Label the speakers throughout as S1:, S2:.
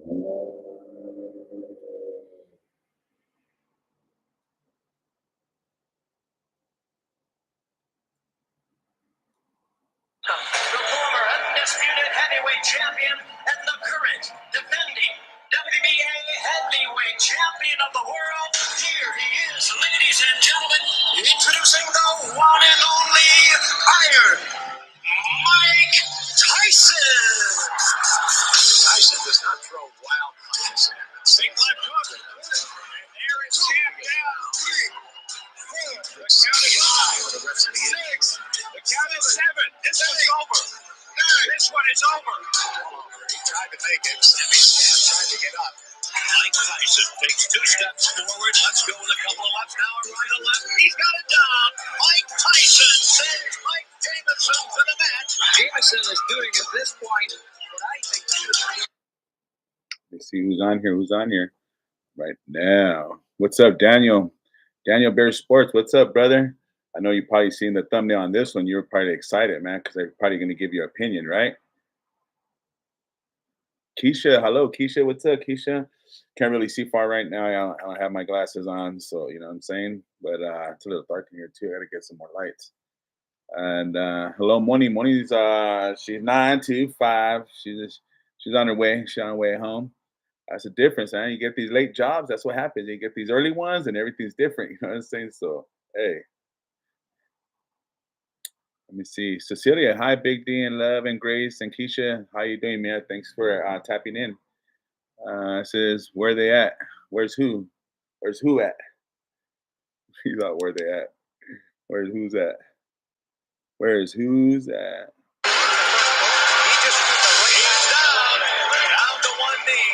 S1: The former undisputed heavyweight champion and the current defending WBA heavyweight champion of the world. Here he is, ladies and gentlemen, introducing the one and only Iron Mike Tyson. Tyson does not throw wild punches. Sink left hook. And there is champ down. The count is 5. The 6. The count is 7. This one's over. This one is over. He tried to make it. Sammy Stan tried to get up. Mike Tyson takes 2 steps forward. Let's go with a couple of lefts now. Right and left. He's got it down. Mike Tyson sends Mike Jamison to the mat. Jamison is doing at this point what I think should be.
S2: Let's see who's on here. Who's on here right now? What's up, Daniel? Daniel Bear Sports. What's up, brother? I know you probably seen the thumbnail on this one. You were probably excited, man, because they're probably going to give you an opinion, right? Keisha, hello, Keisha. What's up, Keisha? Can't really see far right now. I don't have my glasses on, so you know what I'm saying. But it's a little dark in here too. I got to get some more lights. And hello, Moni. Moni's she's 925. She's on her way. She's on her way home. That's the difference, man. You get these late jobs. That's what happens. You get these early ones, and everything's different. You know what I'm saying? So, hey, let me see. Cecilia, hi, Big D, and Love and Grace and Keisha. How you doing, man? Thanks for tapping in. It says, where they at? Where's who? Where's who at? He's out. Where they at? Where's who's at? Where's who's at?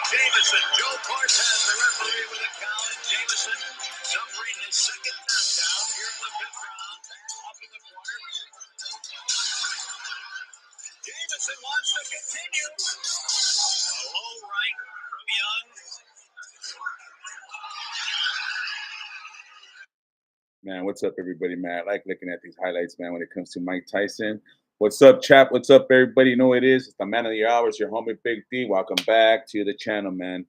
S1: Jamison, Joe Cortez, the referee with a count. Jamison suffering his second knockdown here in the 5th round. Off in the corner. Jamison wants to continue. A low right from Young.
S2: Man, what's up, everybody, man? I like looking at these highlights, man, when it comes to Mike Tyson. What's up, chap? What's up, everybody? You know what it is. It's the man of the hour. It's your homie, Big D. Welcome back to the channel, man.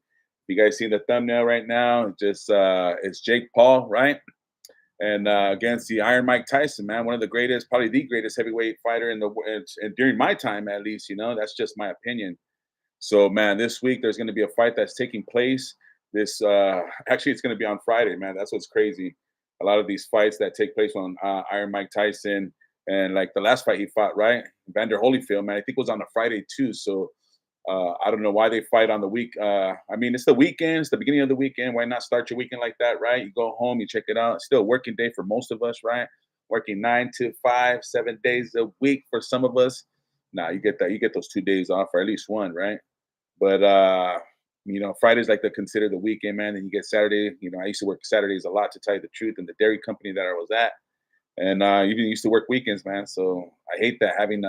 S2: You guys see the thumbnail right now? It's Jake Paul, right? And against the Iron Mike Tyson, man, one of the greatest, probably the greatest heavyweight fighter in the world, and during my time, at least, you know, that's just my opinion. So, man, this week there's going to be a fight that's taking place. Actually, it's going to be on Friday, man. That's what's crazy. A lot of these fights that take place on Iron Mike Tyson, and like the last fight he fought, right, Vander Holyfield, man, I think it was on a Friday too. So I don't know why they fight on the week. I mean, it's the weekend, it's the beginning of the weekend. Why not start your weekend like that, right? You go home, you check it out. It's still a working day for most of us, right? Working 9 to 5, 7 days a week for some of us. Nah, you get that. You get those 2 days off, or at least one, right? But you know, Friday's like consider the weekend, man. And you get Saturday. You know, I used to work Saturdays a lot, to tell you the truth, in the dairy company that I was at, and even used to work weekends, man. So I hate that, having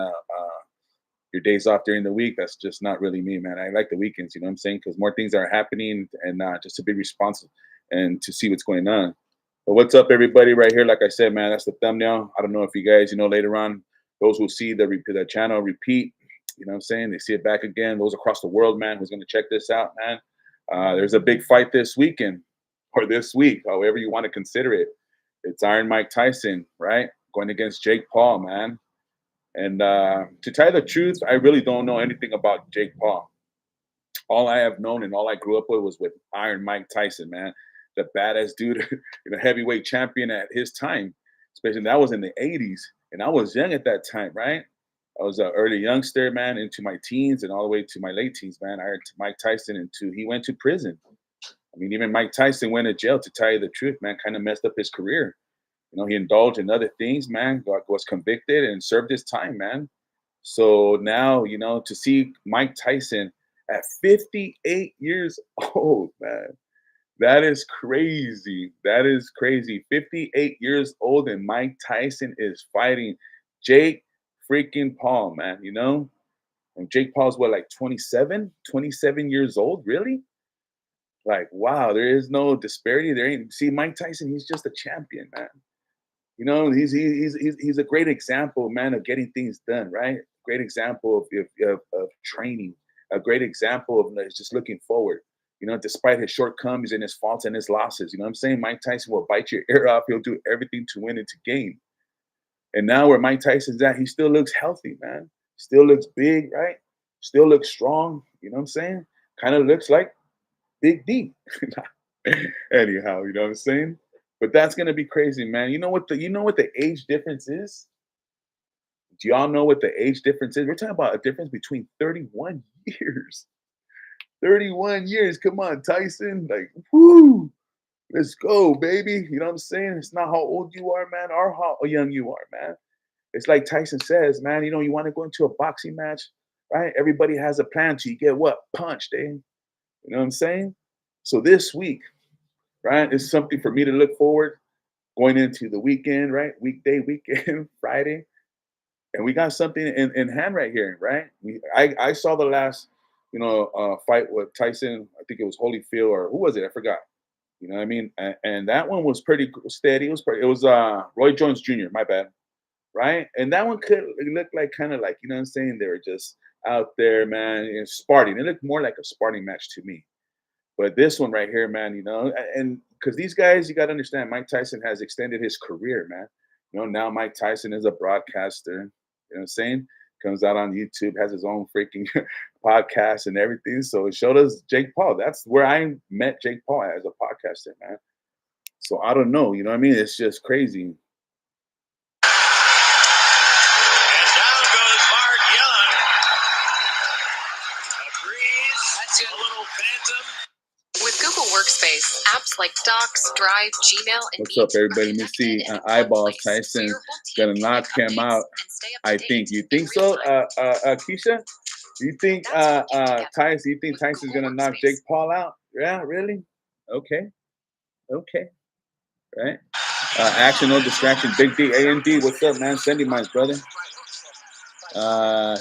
S2: your days off during the week. That's just not really me, man. I like the weekends, you know what I'm saying? Because more things are happening, and just to be responsible and to see what's going on. But what's up, everybody? Right here, like I said, man, that's the thumbnail. I don't know if you guys, you know, later on, those who see the channel repeat, you know what I'm saying? They see it back again. Those across the world, man, who's going to check this out, man. There's a big fight this weekend, or this week, however you want to consider it. It's Iron Mike Tyson, right? Going against Jake Paul, man. And to tell you the truth, I really don't know anything about Jake Paul. All I have known and all I grew up with was with Iron Mike Tyson, man. The badass dude, you know, heavyweight champion at his time. Especially that was in the 80s. And I was young at that time, right? I was an early youngster, man, into my teens and all the way to my late teens, man. I heard Mike Tyson he went to prison. I mean, even Mike Tyson went to jail, to tell you the truth, man, kind of messed up his career. You know, he indulged in other things, man, was convicted and served his time, man. So now, you know, to see Mike Tyson at 58 years old, man, that is crazy. That is crazy. 58 years old, and Mike Tyson is fighting Jake freaking Paul, man, you know? And Jake Paul's what, like 27 years old, really? Like, wow, there is no disparity. There ain't. See, Mike Tyson, he's just a champion, man. You know, he's a great example, man, of getting things done, right? Great example of training, a great example of just looking forward. Despite his shortcomings and his faults and his losses, you know what I'm saying? Mike Tyson will bite your ear off. He'll do everything to win and to gain. And now where Mike Tyson's at, he still looks healthy, man. Still looks big, right? Still looks strong. You know what I'm saying? Kind of looks like Big D. Anyhow, you know what I'm saying? But that's gonna be crazy, man. You know what the age difference is? Do y'all know what the age difference is? We're talking about a difference between 31 years. 31 years. Come on, Tyson. Like, whoo, let's go, baby. You know what I'm saying? It's not how old you are, man, or how young you are, man. It's like Tyson says, man, you want to go into a boxing match, right? Everybody has a plan to you get what? Punched, eh? You know what I'm saying? So this week, right, is something for me to look forward going into the weekend, right? Weekday, weekend, Friday. And we got something in hand right here, right? I saw the last, fight with Tyson. I think it was Holyfield or who was it? I forgot. You know what I mean? And that one was pretty steady. It was Roy Jones Jr. My bad, right? And that one could look like kind of like you know what I'm saying. They were just out there, man, and sparring. It looked more like a sparring match to me. But this one right here, man, and because these guys, you got to understand, Mike Tyson has extended his career, man. Now Mike Tyson is a broadcaster. You know what I'm saying? Comes out on YouTube, has his own freaking podcast and everything. So it showed us Jake Paul. That's where I met Jake Paul as a podcaster, man. So I don't know. You know what I mean? It's just crazy.
S1: And down goes Mark Young. Agrees. That's a little phantom.
S3: With Google Workspace, apps like Docs, Drive, Gmail, and
S2: What's
S3: Meet
S2: up, everybody?
S3: are
S2: Let me
S3: connected
S2: see.
S3: in one
S2: Eyeballs
S3: place, so
S2: Tyson
S3: your whole team
S2: gonna
S3: can
S2: knock
S3: make
S2: him
S3: updates
S2: out.
S3: and stay up to
S2: I
S3: date
S2: think. You
S3: in
S2: think
S3: real
S2: so,
S3: time.
S2: Keisha? You think
S3: That's working together
S2: Tyson? You think
S3: with
S2: Tyson's
S3: Google
S2: gonna knock
S3: Workspace.
S2: Jake Paul out? Yeah, really? Okay, okay, right. Action, no distraction. Big D, A and D. What's up, man? Send him, my brother.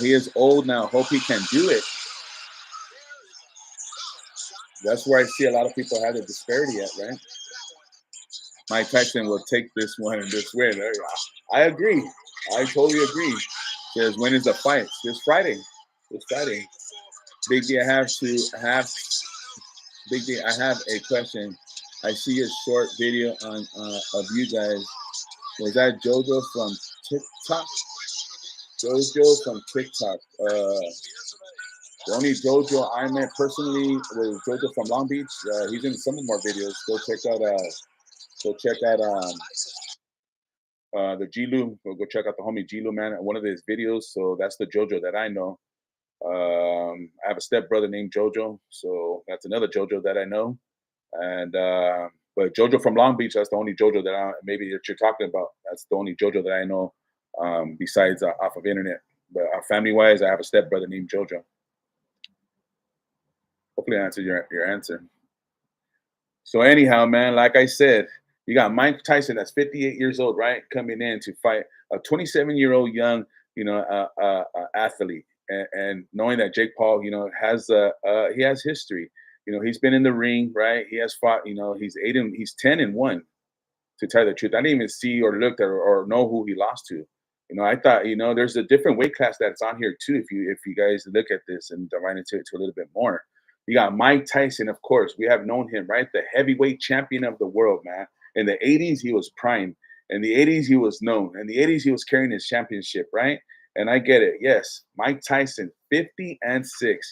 S2: He is old now. Hope he can do it. That's where I see a lot of people have the disparity at, right? Mike Tyson will take this one and this win. I agree. I totally agree. Says when is the fight? This Friday. This Friday. Big D, Big D. I have a question. I see a short video on of you guys. Was that JoJo from TikTok? JoJo from TikTok. The only JoJo I met personally was JoJo from Long Beach. He's in some of more videos. Go check out. The G-Lu. Go check out the homie G-Lu, man. One of his videos. So that's the JoJo that I know. I have a stepbrother named JoJo, so that's another JoJo that I know. And but JoJo from Long Beach, that's the only JoJo maybe that you're talking about. That's the only JoJo that I know besides off of internet. But family wise, I have a stepbrother named JoJo. Hopefully, I answered your answer. So anyhow, man, like I said, you got Mike Tyson, that's 58 years old, right, coming in to fight a 27-year-old young, athlete, and knowing that Jake Paul, he has history. He's been in the ring, right? He has fought. He's 10-1. To tell you the truth, I didn't even see or look at or know who he lost to. I thought, there's a different weight class that's on here too. If you guys look at this and divide into it to a little bit more, you got Mike Tyson, of course. We have known him, right? The heavyweight champion of the world, man. In the 80s, he was prime. In the 80s, he was known. In the 80s, he was carrying his championship, right? And I get it. Yes, Mike Tyson, 50-6.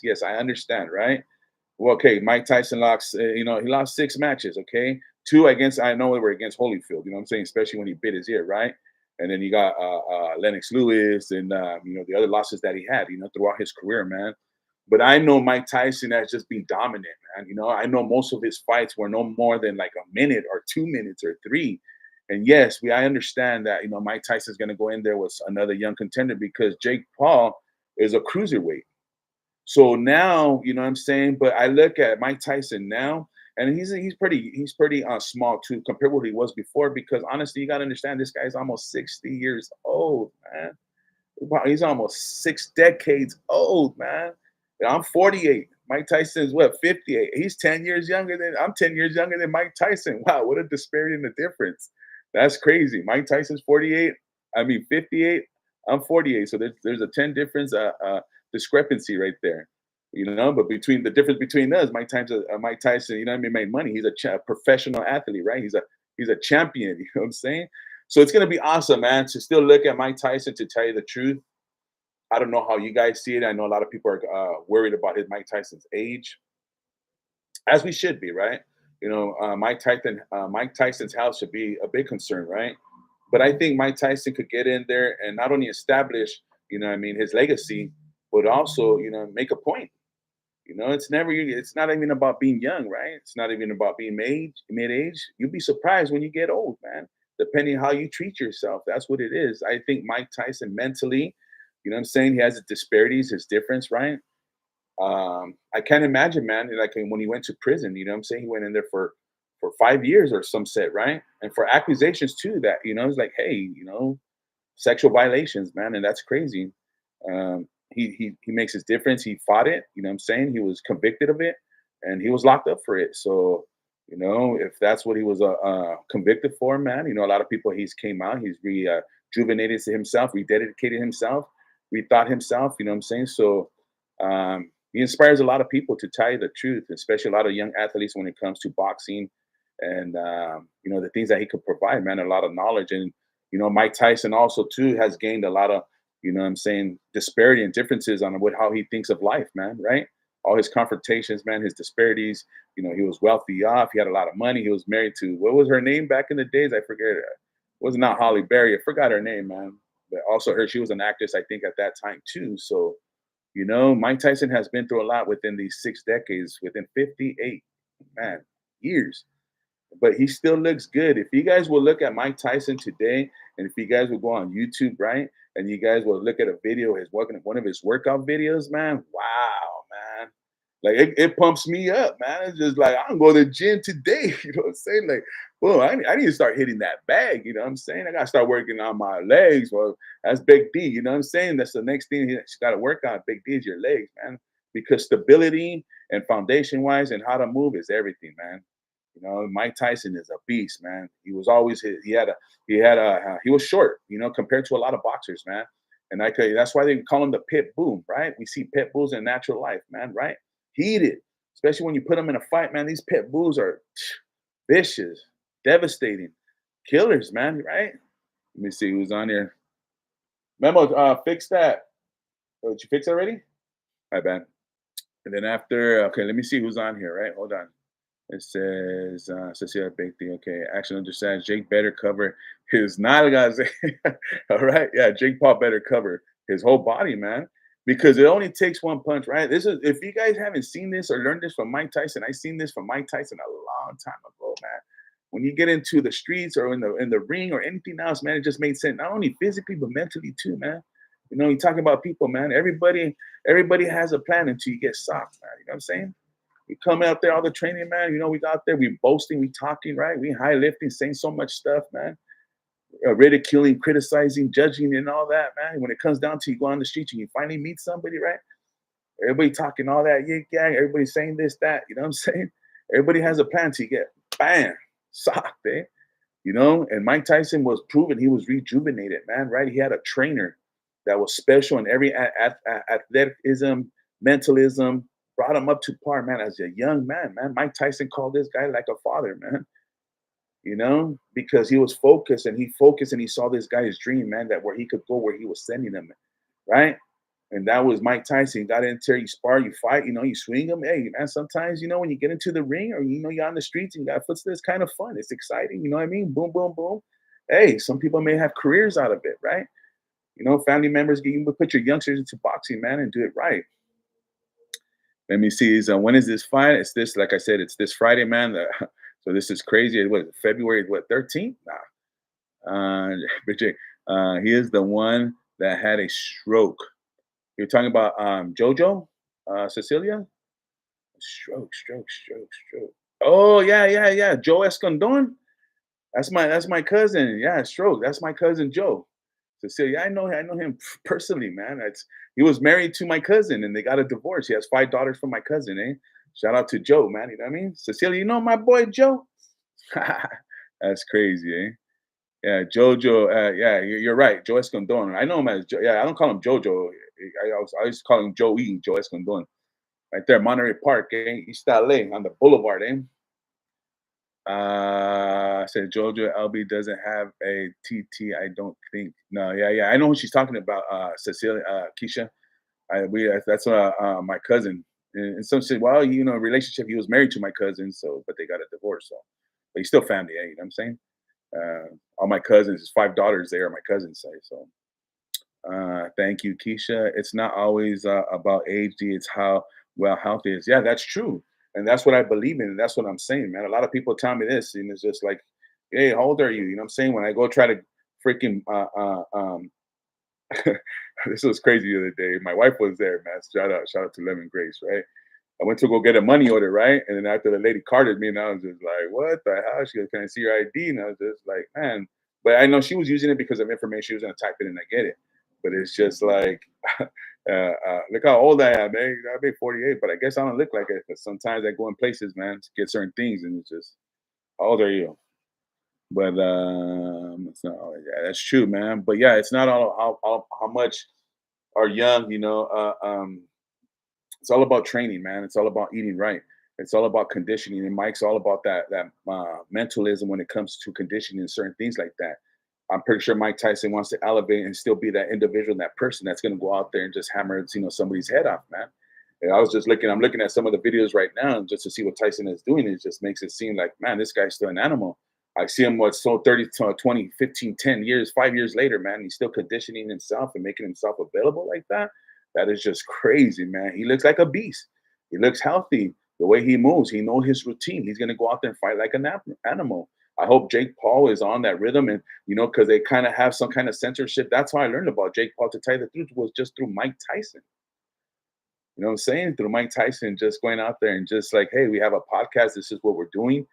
S2: Yes, I understand, right? Well, okay, Mike Tyson lost, he lost 6 matches, okay? 2 against, I know they were against Holyfield, you know what I'm saying? Especially when he bit his ear, right? And then you got Lennox Lewis and, the other losses that he had, throughout his career, man. But I know Mike Tyson has just been dominant, man. I know most of his fights were no more than like a minute or 2 minutes or 3. And yes, I understand that, Mike Tyson's going to go in there with another young contender because Jake Paul is a cruiserweight. So now, you know what I'm saying? But I look at Mike Tyson now, and he's pretty small too compared to what he was before. Because honestly, you got to understand this guy's almost 60 years old, man. Wow, he's almost 6 decades old, man. I'm 48. Mike Tyson is what, 58? He's 10 years younger than I'm 10 years younger than Mike Tyson. Wow, what a disparity in the difference. That's crazy. Mike Tyson's 48. I mean 58. I'm 48. So there's a 10 difference discrepancy right there. But between the difference between us, Mike Tyson, made money. He's a professional athlete, right? He's a champion. You know what I'm saying? So it's gonna be awesome, man, to still look at Mike Tyson. To tell you the truth, I don't know how you guys see it. I know a lot of people are worried about his Mike Tyson's age, as we should be, right? Mike Tyson's health should be a big concern, right? But I think Mike Tyson could get in there and not only establish, his legacy, but also, make a point. It's not even about being young, right? It's not even about being mid age. You'll be surprised when you get old, man. Depending how you treat yourself, that's what it is. I think Mike Tyson mentally, what I'm saying, he has his disparities, his difference, right? I can't imagine, man, like when he went to prison, what I'm saying, he went in there for 5 years or some set, right? And for accusations too, that it's like, hey, sexual violations, man, and that's crazy. He makes his difference. He fought it. You know what I'm saying? He was convicted of it, and he was locked up for it. So, if that's what he was convicted for, man, a lot of people, he's came out, he's rejuvenated to himself, rededicated himself, rethought himself. You know what I'm saying? So, he inspires a lot of people, to tell you the truth, especially a lot of young athletes when it comes to boxing, and the things that he could provide, man, a lot of knowledge. And Mike Tyson also too has gained a lot of, what I'm saying, disparity and differences on how he thinks of life, man, right? All his confrontations, man, his disparities. He was wealthy off, he had a lot of money, he was married to, what was her name back in the days? I forget. It was not Holly Berry, I forgot her name, man. But also she was an actress, I think, at that time too. So Mike Tyson has been through a lot within these 6 decades, within 58, man, years. But he still looks good. If you guys will look at Mike Tyson today, and if you guys will go on YouTube, right, and you guys will look at a video, one of his workout videos, man, wow, man. Like it pumps me up, man. It's just like I'm going to the gym today. You know what I'm saying? Like, well, I need to start hitting that bag. You know what I'm saying? I gotta start working on my legs. Well, that's Big D. You know what I'm saying? That's the next thing he's got to work on. Big D is your legs, man. Because stability and foundation wise and how to move is everything, man. Mike Tyson is a beast, man. He was always he was short, compared to a lot of boxers, man. And that's why they call him the pit bull, right? We see pit bulls in natural life, man, right? Heated, especially when you put them in a fight, man. These pit bulls are vicious, devastating, killers, man, right? Let me see who's on here. Memo, fix that. Oh, did you fix it already? My bad. And then after, okay, let me see who's on here, right? Hold on. It says here, big thing. Okay, action understands. Jake better cover his nalgas. All right, yeah, Jake Paul better cover his whole body, man, because it only takes one punch, right? This is, if you guys haven't seen this or learned this from Mike Tyson, I seen this from Mike Tyson a long time ago, man. When you get into the streets or in the ring or anything else, man, it just made sense, not only physically but mentally too, man. You talking about people, man. Everybody has a plan until you get socked, man. You know what I'm saying? We come out there, all the training, man. We got there, we boasting, we talking, right? We high lifting, saying so much stuff, man. Ridiculing, criticizing, judging, and all that, man. When it comes down to you go on the street and you finally meet somebody, right? Everybody talking all that, yeah, gang. Everybody saying this, that. You know what I'm saying? Everybody has a plan till you get bam, socked, eh? And Mike Tyson was proven he was rejuvenated, man, right? He had a trainer that was special in every athleticism, mentalism, brought him up to par, man, as a young man, man. Mike Tyson called this guy like a father, man, because he was focused and he saw this guy's dream, man, that where he could go, where he was sending him, right? And that was Mike Tyson. You got in there, you spar, you fight, you swing them. Hey, man, sometimes, when you get into the ring or, you're on the streets and you got footsteps, it's kind of fun. It's exciting. You know what I mean? Boom, boom, boom. Hey, some people may have careers out of it, right? Family members, you put your youngsters into boxing, man, and do it right. Let me see. When is this fight? It's this, like I said, it's this Friday, man. So this is crazy. What, February, 13th? Nah. But Jake, he is the one that had a stroke. You're talking about JoJo, Cecilia? Stroke. Oh, yeah. Joe Escondon. That's my cousin. Yeah, stroke. That's my cousin Joe. Cecilia, I know him personally, man. He was married to my cousin and they got a divorce. He has 5 daughters from my cousin, eh? Shout out to Joe, man. You know what I mean? Cecilia, my boy Joe? That's crazy, eh? Yeah, Jojo. Yeah, you're right. Joe Escondon. I know him as Joe. Yeah, I don't call him Jojo. I always call him Joey, Joe Escondon. right there, Monterey Park, East LA on the Boulevard, said Jojo LB doesn't have a TT. I don't think. No, yeah. I know who she's talking about. Cecilia, Keisha. That's my cousin. And some said, well, relationship. He was married to my cousin, so but they got a divorce. So, but he's still family. You know what I'm saying? All my cousins, his 5 daughters, they are my cousins. Say so. Thank you, Keisha. It's not always about age, D. It's how well health is. Yeah, that's true, and that's what I believe in, and that's what I'm saying, man. A lot of people tell me this, and it's just like, "Hey, how old are you?" You know what I'm saying? When I go try to freaking, this was crazy the other day. My wife was there, man. Shout out to Lemon Grace, right? I went to go get a money order, right? And then after the lady carded me, and I was just like, "What the hell?" She goes, "Can I see your ID?" And I was just like, "Man," but I know she was using it because of information. She was gonna type it and I get it. But it's just like, look how old I am, man. I've been 48, but I guess I don't look like it. Because sometimes I go in places, man, to get certain things, and it's just, how old are you? But so yeah, that's true, man. But yeah, it's not all how much are young, it's all about training, man. It's all about eating right. It's all about conditioning. And Mike's all about that mentalism when it comes to conditioning and certain things like that. I'm pretty sure Mike Tyson wants to elevate and still be that individual, that person that's going to go out there and just hammer, somebody's head off, man. And I'm looking at some of the videos right now just to see what Tyson is doing. It just makes it seem like, man, this guy's still an animal. I see him, 30, 20, 15, 10 years, 5 years later, man. He's still conditioning himself and making himself available like that. That is just crazy, man. He looks like a beast. He looks healthy. The way he moves, he knows his routine. He's going to go out there and fight like an animal. I hope Jake Paul is on that rhythm, and because they kind of have some kind of censorship. That's how I learned about Jake Paul. To tell you the truth, was just through Mike Tyson. You know what I'm saying? Through Mike Tyson, just going out there and just like, hey, we have a podcast. This is what we're doing,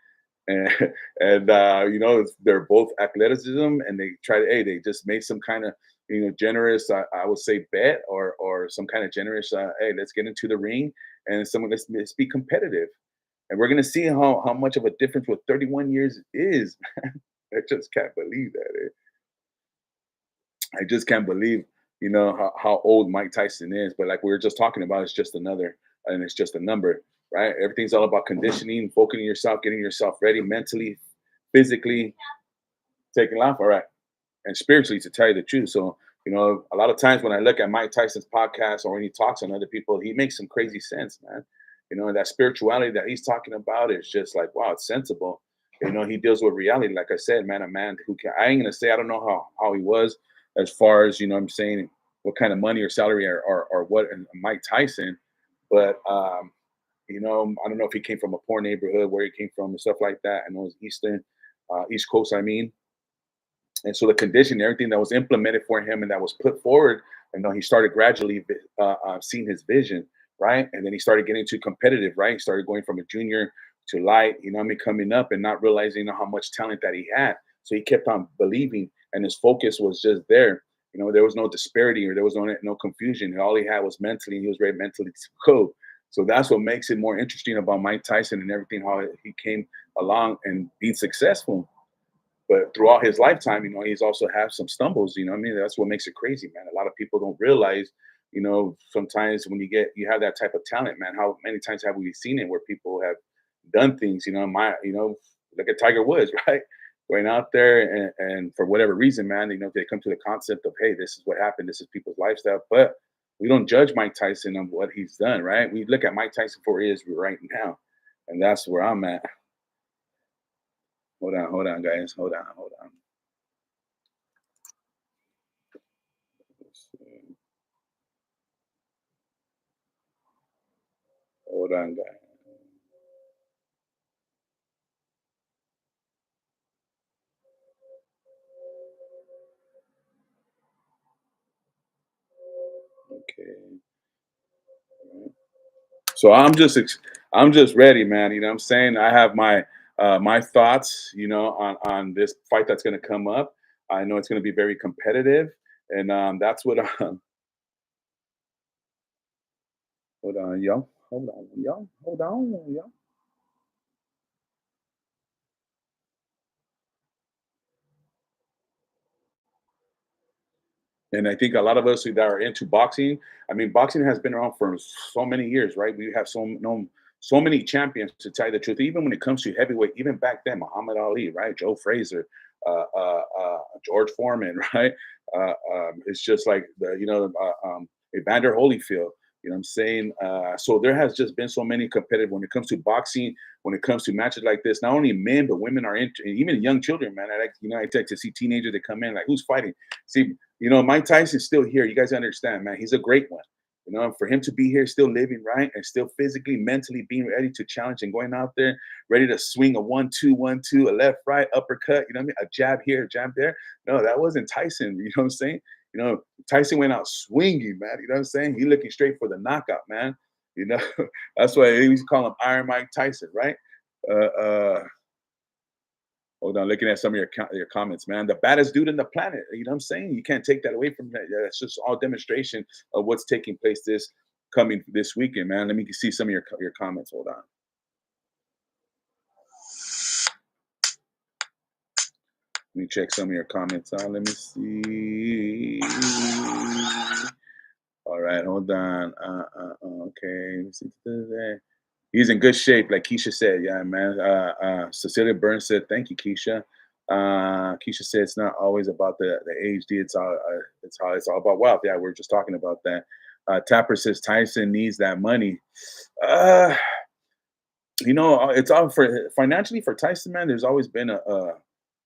S2: and they're both athleticism, and they try to, hey, they just made some kind of generous, I would say, bet or some kind of generous, hey, let's get into the ring and let's be competitive, and we're gonna see how much of a difference what 31 years is. I just can't believe that. I just can't believe, how old Mike Tyson is. But like we were just talking about, it's just another, and it's just a number, right? Everything's all about conditioning, focusing yourself, getting yourself ready mentally, physically, taking life, all right, and spiritually, to tell you the truth. So, a lot of times when I look at Mike Tyson's podcast or when he talks on other people, he makes some crazy sense, man. And that spirituality that he's talking about is just like, wow, it's sensible. He deals with reality. Like I said, man, a man who can, I ain't gonna say I don't know how he was as far as, I'm saying what kind of money or salary or what Mike Tyson, but I don't know if he came from a poor neighborhood, where he came from and stuff like that. I know it's East Coast, I mean. And so the condition, everything that was implemented for him and that was put forward, he started gradually seeing his vision, right? And then he started getting too competitive, right? He started going from a junior to light, coming up and not realizing how much talent that he had. So he kept on believing, and his focus was just there. There was no disparity or there was no confusion. All he had was mentally, and he was very mentally to go. So that's what makes it more interesting about Mike Tyson and everything, how he came along and being successful. But throughout his lifetime, he's also had some stumbles. You know what I mean? That's what makes it crazy, man. A lot of people don't realize, sometimes when you have that type of talent, man, how many times have we seen it where people have done things, look at Tiger Woods, right? Going out there and for whatever reason, man, they come to the concept of, hey, this is what happened. This is people's lifestyle. But we don't judge Mike Tyson on what he's done, right? We look at Mike Tyson for where he is right now. And that's where I'm at. Hold on, guys. Hold on. Let's see. Hold on, guys. Okay. So I'm just ready, man. You know what I'm saying? I have my thoughts, on this fight that's gonna come up. I know it's gonna be very competitive. And that's what hold on, yo. Hold on, yo. Hold on, yo. And I think a lot of us that are into boxing, I mean, boxing has been around for so many years, right? We have so many champions to tell you the truth. Even when it comes to heavyweight, even back then, Muhammad Ali, right? Joe Frazier, George Foreman, right? It's just like Evander Holyfield. You know what I'm saying? So there has just been so many competitive when it comes to boxing, when it comes to matches like this. Not only men but women are into, even young children. Man, I like to see teenagers that come in like, who's fighting? See, Mike Tyson's still here. You guys understand, man. He's a great one. For him to be here, still living right and still physically, mentally being ready to challenge and going out there, ready to swing a 1-2, 1-2, a left, right, uppercut, you know what I mean? A jab here, a jab there. No, that wasn't Tyson. You know what I'm saying? Tyson went out swinging, man. You know what I'm saying? He looking straight for the knockout, man. You know, that's why they used to call him Iron Mike Tyson, right? Uh, Hold on, looking at some of your comments, man. The baddest dude in the planet. You know what I'm saying? You can't take that away from that. Yeah, it's just all demonstration of what's taking place this weekend, man. Let me see some of your comments. Hold on. Let me check some of your comments out. Let me see. All right, hold on. Okay. Let me see. He's in good shape, like Keisha said. Yeah, man. Cecilia Burns said, "Thank you, Keisha." Keisha said, "It's not always about the HD. It's all about wealth." Yeah, we're just talking about that. Tapper says Tyson needs that money. Uh, it's all for financially for Tyson, man. There's always been a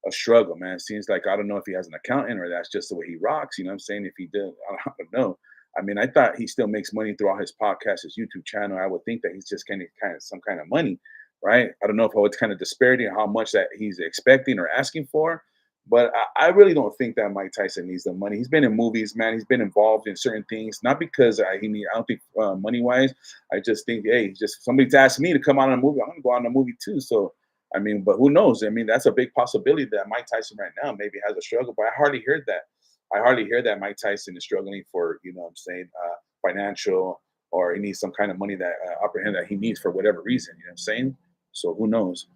S2: struggle, man. It seems like I don't know if he has an accountant or that's just the way he rocks. You know what I'm saying? If he did, I don't know. I mean, I thought he still makes money through all his podcasts, his YouTube channel. I would think that he's just kind of some kind of money, right? I don't know if it's kind of disparity in how much that he's expecting or asking for, but I really don't think that Mike Tyson needs the money. He's been in movies, man. He's been involved in certain things, not because I don't think money wise. I just think, hey, just somebody's asked me to come out on a movie. I'm gonna go out on a movie too. So I mean, but who knows? I mean, that's a big possibility that Mike Tyson right now maybe has a struggle, but I hardly hear that. I hardly hear that Mike Tyson is struggling for, what I'm saying, financial or he needs some kind of money that upper hand that he needs for whatever reason. You know what I'm saying? So who knows?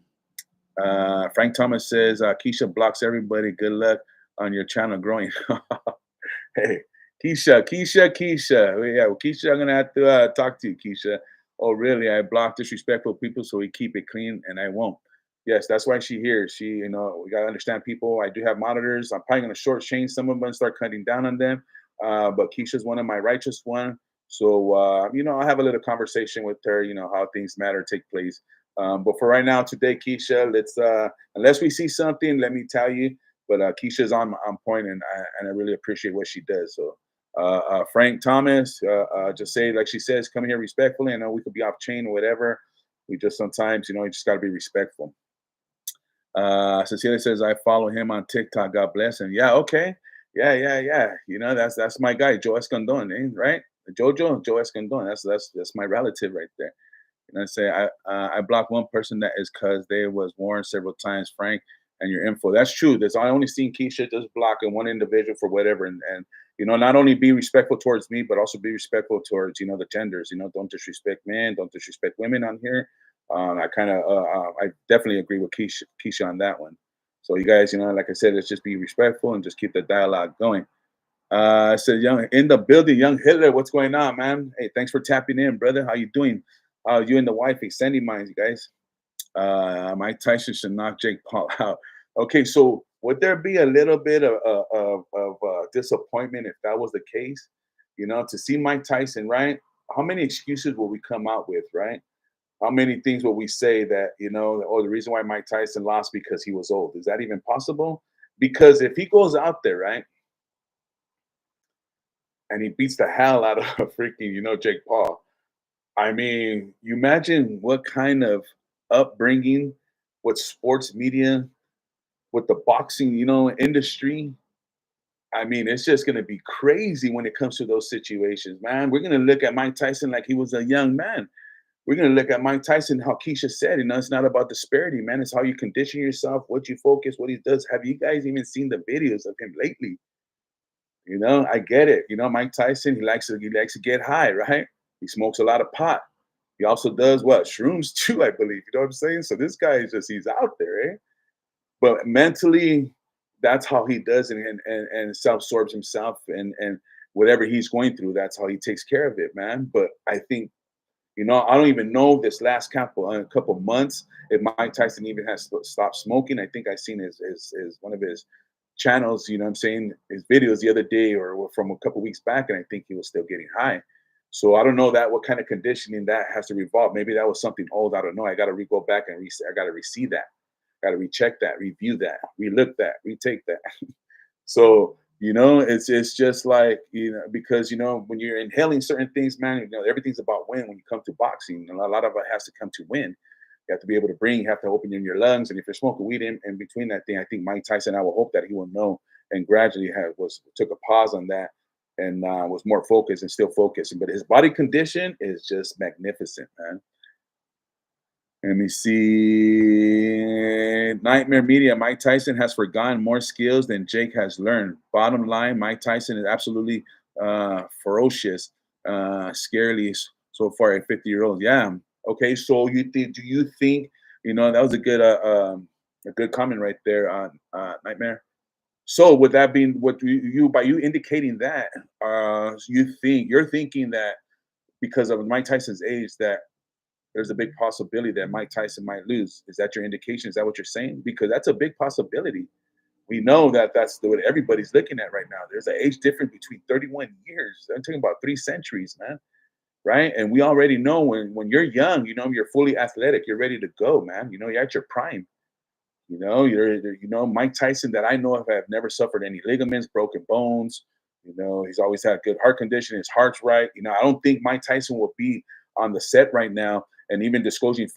S2: Frank Thomas says, Keisha blocks everybody. Good luck on your channel growing. Hey, Keisha. Yeah, well, Keisha, I'm gonna have to talk to you, Keisha. Oh, really? I block disrespectful people so we keep it clean, and I won't. Yes, that's why she here. We gotta understand people. I do have monitors. I'm probably gonna shortchange some of them and start cutting down on them. But Keisha's one of my righteous one. So I'll have a little conversation with her. How things matter take place. But for right now, today, Keisha, let's unless we see something, let me tell you. But Keisha's on point, and I really appreciate what she does. So Frank Thomas, just say like she says, come here respectfully. I know we could be off chain or whatever. We just sometimes, you just got to be respectful. Cecilia says I follow him on TikTok. God bless him. Yeah, okay. Yeah. That's my guy, Joe Escondon, right? Joe Escondon. That's my relative right there. And I say I blocked one person that is because they was warned several times, Frank, and your info. That's true. I only seen Keisha just blocking one individual for whatever, and not only be respectful towards me, but also be respectful towards the genders. Don't disrespect men, don't disrespect women on here. I definitely agree with Keisha on that one. So you guys, like I said, let's just be respectful and just keep the dialogue going. Said young in the building, young Hitler. What's going on, man? Hey, thanks for tapping in, brother. How you doing? You and the wife extending minds, you guys. Mike Tyson should knock Jake Paul out. Okay, so would there be a little bit of disappointment if that was the case? To see Mike Tyson, right? How many excuses will we come out with, right? How many things will we say that, the reason why Mike Tyson lost because he was old? Is that even possible? Because if he goes out there, right, and he beats the hell out of freaking, Jake Paul, I mean, you imagine what kind of upbringing, what sports media, with the boxing, industry. I mean, it's just going to be crazy when it comes to those situations, man. We're going to look at Mike Tyson like he was a young man. We're going to look at Mike Tyson, how Keisha said, it's not about disparity, man. It's how you condition yourself, what you focus, what he does. Have you guys even seen the videos of him lately? I get it. Mike Tyson, he likes to get high, right? He smokes a lot of pot. He also does what? Shrooms too, I believe. You know what I'm saying? So this guy he's out there, eh? But mentally, that's how he does it, and self-absorbs himself, and whatever he's going through, that's how he takes care of it, man. But I think, I don't even know this last couple months if Mike Tyson even has stopped smoking. I think I seen his one of his channels, what I'm saying, his videos the other day or from a couple weeks back, and I think he was still getting high. So I don't know that what kind of conditioning that has to revolve. Maybe that was something old. I don't know. I got to go back and I got to re-see that. Got to recheck that, review that, relook that, retake that. So, it's just like, because, when you're inhaling certain things, man, everything's about win when you come to boxing. And a lot of it has to come to win. You have to be able to you have to open in your lungs. And if you're smoking weed in between that thing, I think Mike Tyson, I will hope that he will know and gradually took a pause on that and was more focused and still focusing. But his body condition is just magnificent, man. Let me see. Nightmare Media. Mike Tyson has forgotten more skills than Jake has learned. Bottom line, Mike Tyson is absolutely ferocious, scarily so far at 50-year-old. Yeah. Okay. So do you think, that was a good comment right there on Nightmare. So with that being what by you indicating that, you're thinking that because of Mike Tyson's age that there's a big possibility that Mike Tyson might lose. Is that your indication? Is that what you're saying? Because that's a big possibility. We know that that's what everybody's looking at right now. There's an age difference between 31 years. I'm talking about 3 centuries, man. Right? And we already know when you're young, you're fully athletic. You're ready to go, man. You're at your prime. Mike Tyson that I know of have never suffered any ligaments, broken bones. He's always had good heart condition. His heart's right. I don't think Mike Tyson will be on the set right now and even disclosing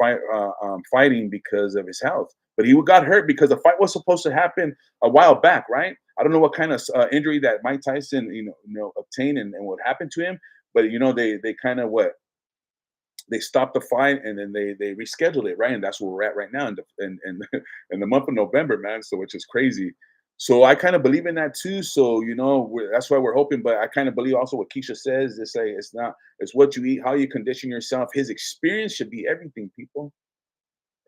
S2: fighting because of his health. But he got hurt because the fight was supposed to happen a while back, right? I don't know what kind of injury that Mike Tyson, obtained and what happened to him. But they kind of they stopped the fight and then they rescheduled it, right? And that's where we're at right now in the month of November, man. So which is crazy. So I kind of believe in that too. So that's why we're hoping. But I kind of believe also what Keisha says. They say it's what you eat, how you condition yourself. His experience should be everything, people.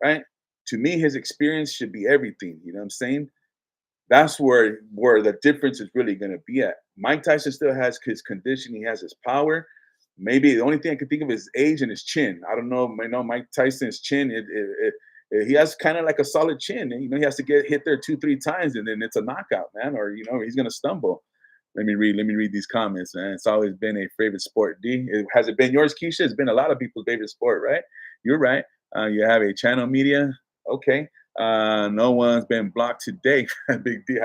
S2: Right? To me, his experience should be everything. You know what I'm saying? That's where the difference is really going to be at. Mike Tyson still has his condition. He has his power. Maybe the only thing I can think of is age and his chin. I don't know. Mike Tyson's chin. He has kind of like a solid chin. And, he has to get hit there 2-3 times, and then it's a knockout, man. Or he's going to stumble. Let me read these comments, man. It's always been a favorite sport. Has it been yours, Keisha? It's been a lot of people's favorite sport, right? You're right. You have a channel media. Okay. No one's been blocked today. Big D.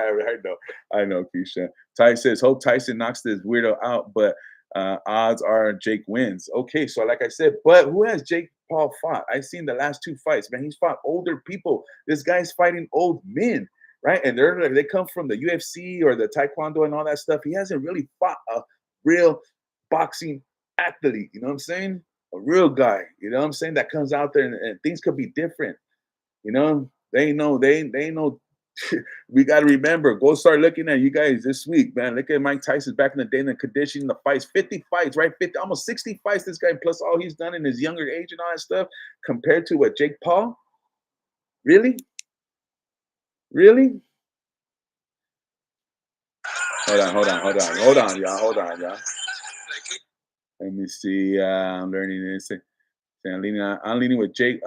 S2: I know, Keisha. Ty says, hope Tyson knocks this weirdo out, but odds are Jake wins. Okay, so like I said, but who has Jake Paul fought? I've seen the last 2 fights, man. He's fought older people. This guy's fighting old men, right? And they come from the UFC or the Taekwondo and all that stuff. He hasn't really fought a real boxing athlete. You know what I'm saying? A real guy. You know what I'm saying? That comes out there and things could be different. They know. We got to remember, go start looking at you guys this week, man. Look at Mike Tyson back in the day and the conditioning, the fights, 50 fights, right? 50, almost 60 fights, this guy, plus all he's done in his younger age and all that stuff, compared to what, Jake Paul? Really? Really? Hold on, y'all. Let me see. I'm learning this. I'm leaning with Jake.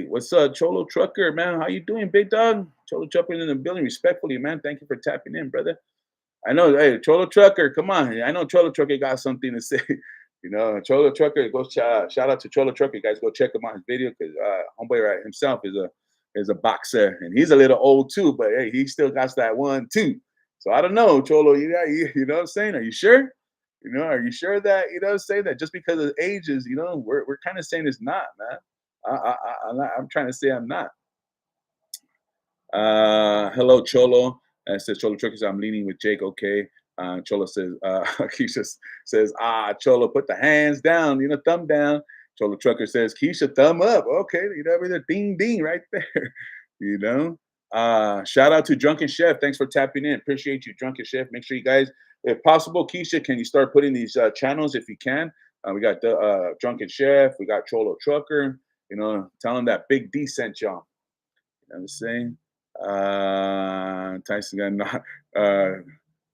S2: What's up, Cholo Trucker, man? How you doing, big dog? Cholo Trucker in the building. Respectfully, man. Thank you for tapping in, brother. I know. Hey, Cholo Trucker, come on. I know Cholo Trucker got something to say. Cholo Trucker. Go shout out to Cholo Trucker, guys. Go check him out his video because homeboy right himself is a boxer and he's a little old too, but hey, he still got that 1-2. So I don't know, Cholo. You know what I'm saying? Are you sure? Are you sure that say that just because of ages, we're kind of saying it's not, man. I'm trying to say I'm not. Hello, Cholo. Says Cholo Truckers. I'm leaning with Jake. Okay. Cholo says, Keisha says, Cholo, put the hands down, thumb down. Cholo Trucker says, Keisha, thumb up. Okay. Ding, ding right there. Shout out to Drunken Chef. Thanks for tapping in. Appreciate you, Drunken Chef. Make sure you guys, if possible, Keisha, can you start putting these channels if you can? We got the Drunken Chef. We got Cholo Trucker. Tell them that Big D sent y'all. You know what I'm saying? Tyson gonna knock.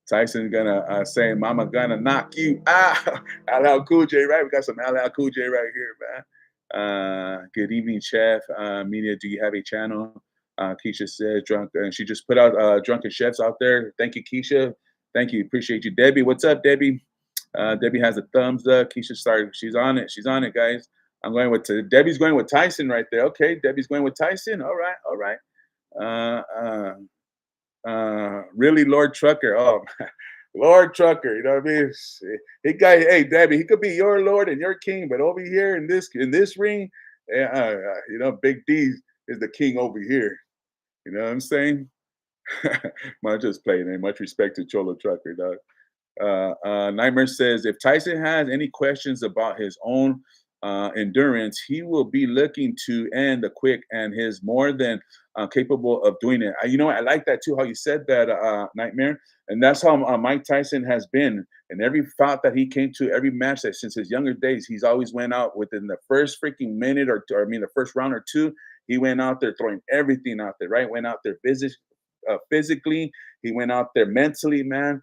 S2: Tyson's gonna say, "Mama gonna knock you out." LL Cool J, right? We got some LL Cool J right here, man. Good evening, Chef. Media, do you have a channel? Keisha says, "Drunk," and she just put out Drunken Chefs out there. Thank you, Keisha. Thank you, appreciate you, Debbie. What's up, Debbie? Debbie has a thumbs up. Keisha started. She's on it. She's on it, guys. I'm going with Debbie's going with Tyson right there. Okay, Debbie's going with Tyson. All right, all right. Uh, really, Lord Trucker. Oh, Lord Trucker. You know what I mean? He got, hey, Debbie, he could be your Lord and your King, but over here in this ring, Big D is the king over here. You know what I'm saying? I'm just playing. Much respect to Cholo Trucker, dog. Nightmare says if Tyson has any questions about his own endurance, he will be looking to end the quick and is more than capable of doing it. I like that too, how you said that, Nightmare. And that's how Mike Tyson has been. And every fight that he came to, every match that since his younger days, he's always went out within the first freaking minute the first round or two. He went out there throwing everything out there, right? Went out there physically. He went out there mentally, man.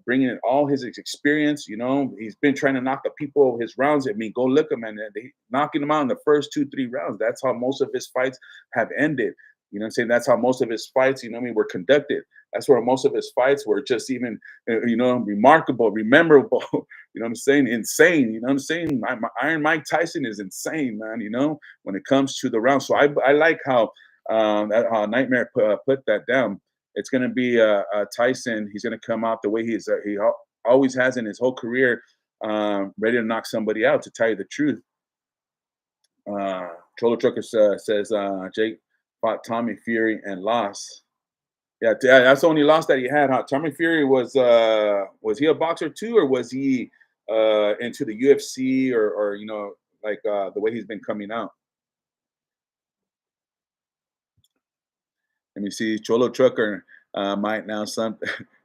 S2: Bringing in all his experience. He's been trying to knock the people his rounds. I mean, go look him, and knocking him out in the first 2-3 rounds. That's how most of his fights have ended. You know what I'm saying? That's how most of his fights, were conducted. That's where most of his fights were just even, remarkable, memorable. You know what I'm saying? Insane. You know what I'm saying? Iron Mike Tyson is insane, man. When it comes to the round. So I like how how Nightmare put that down. It's going to be Tyson. He's going to come out the way he always has in his whole career, ready to knock somebody out. To tell you the truth, Cholo Trucker says Jake fought Tommy Fury and lost. Yeah, that's the only loss that he had. Huh? Tommy Fury was he a boxer too, or was he into the UFC or like the way he's been coming out? Let me see. Cholo Trucker might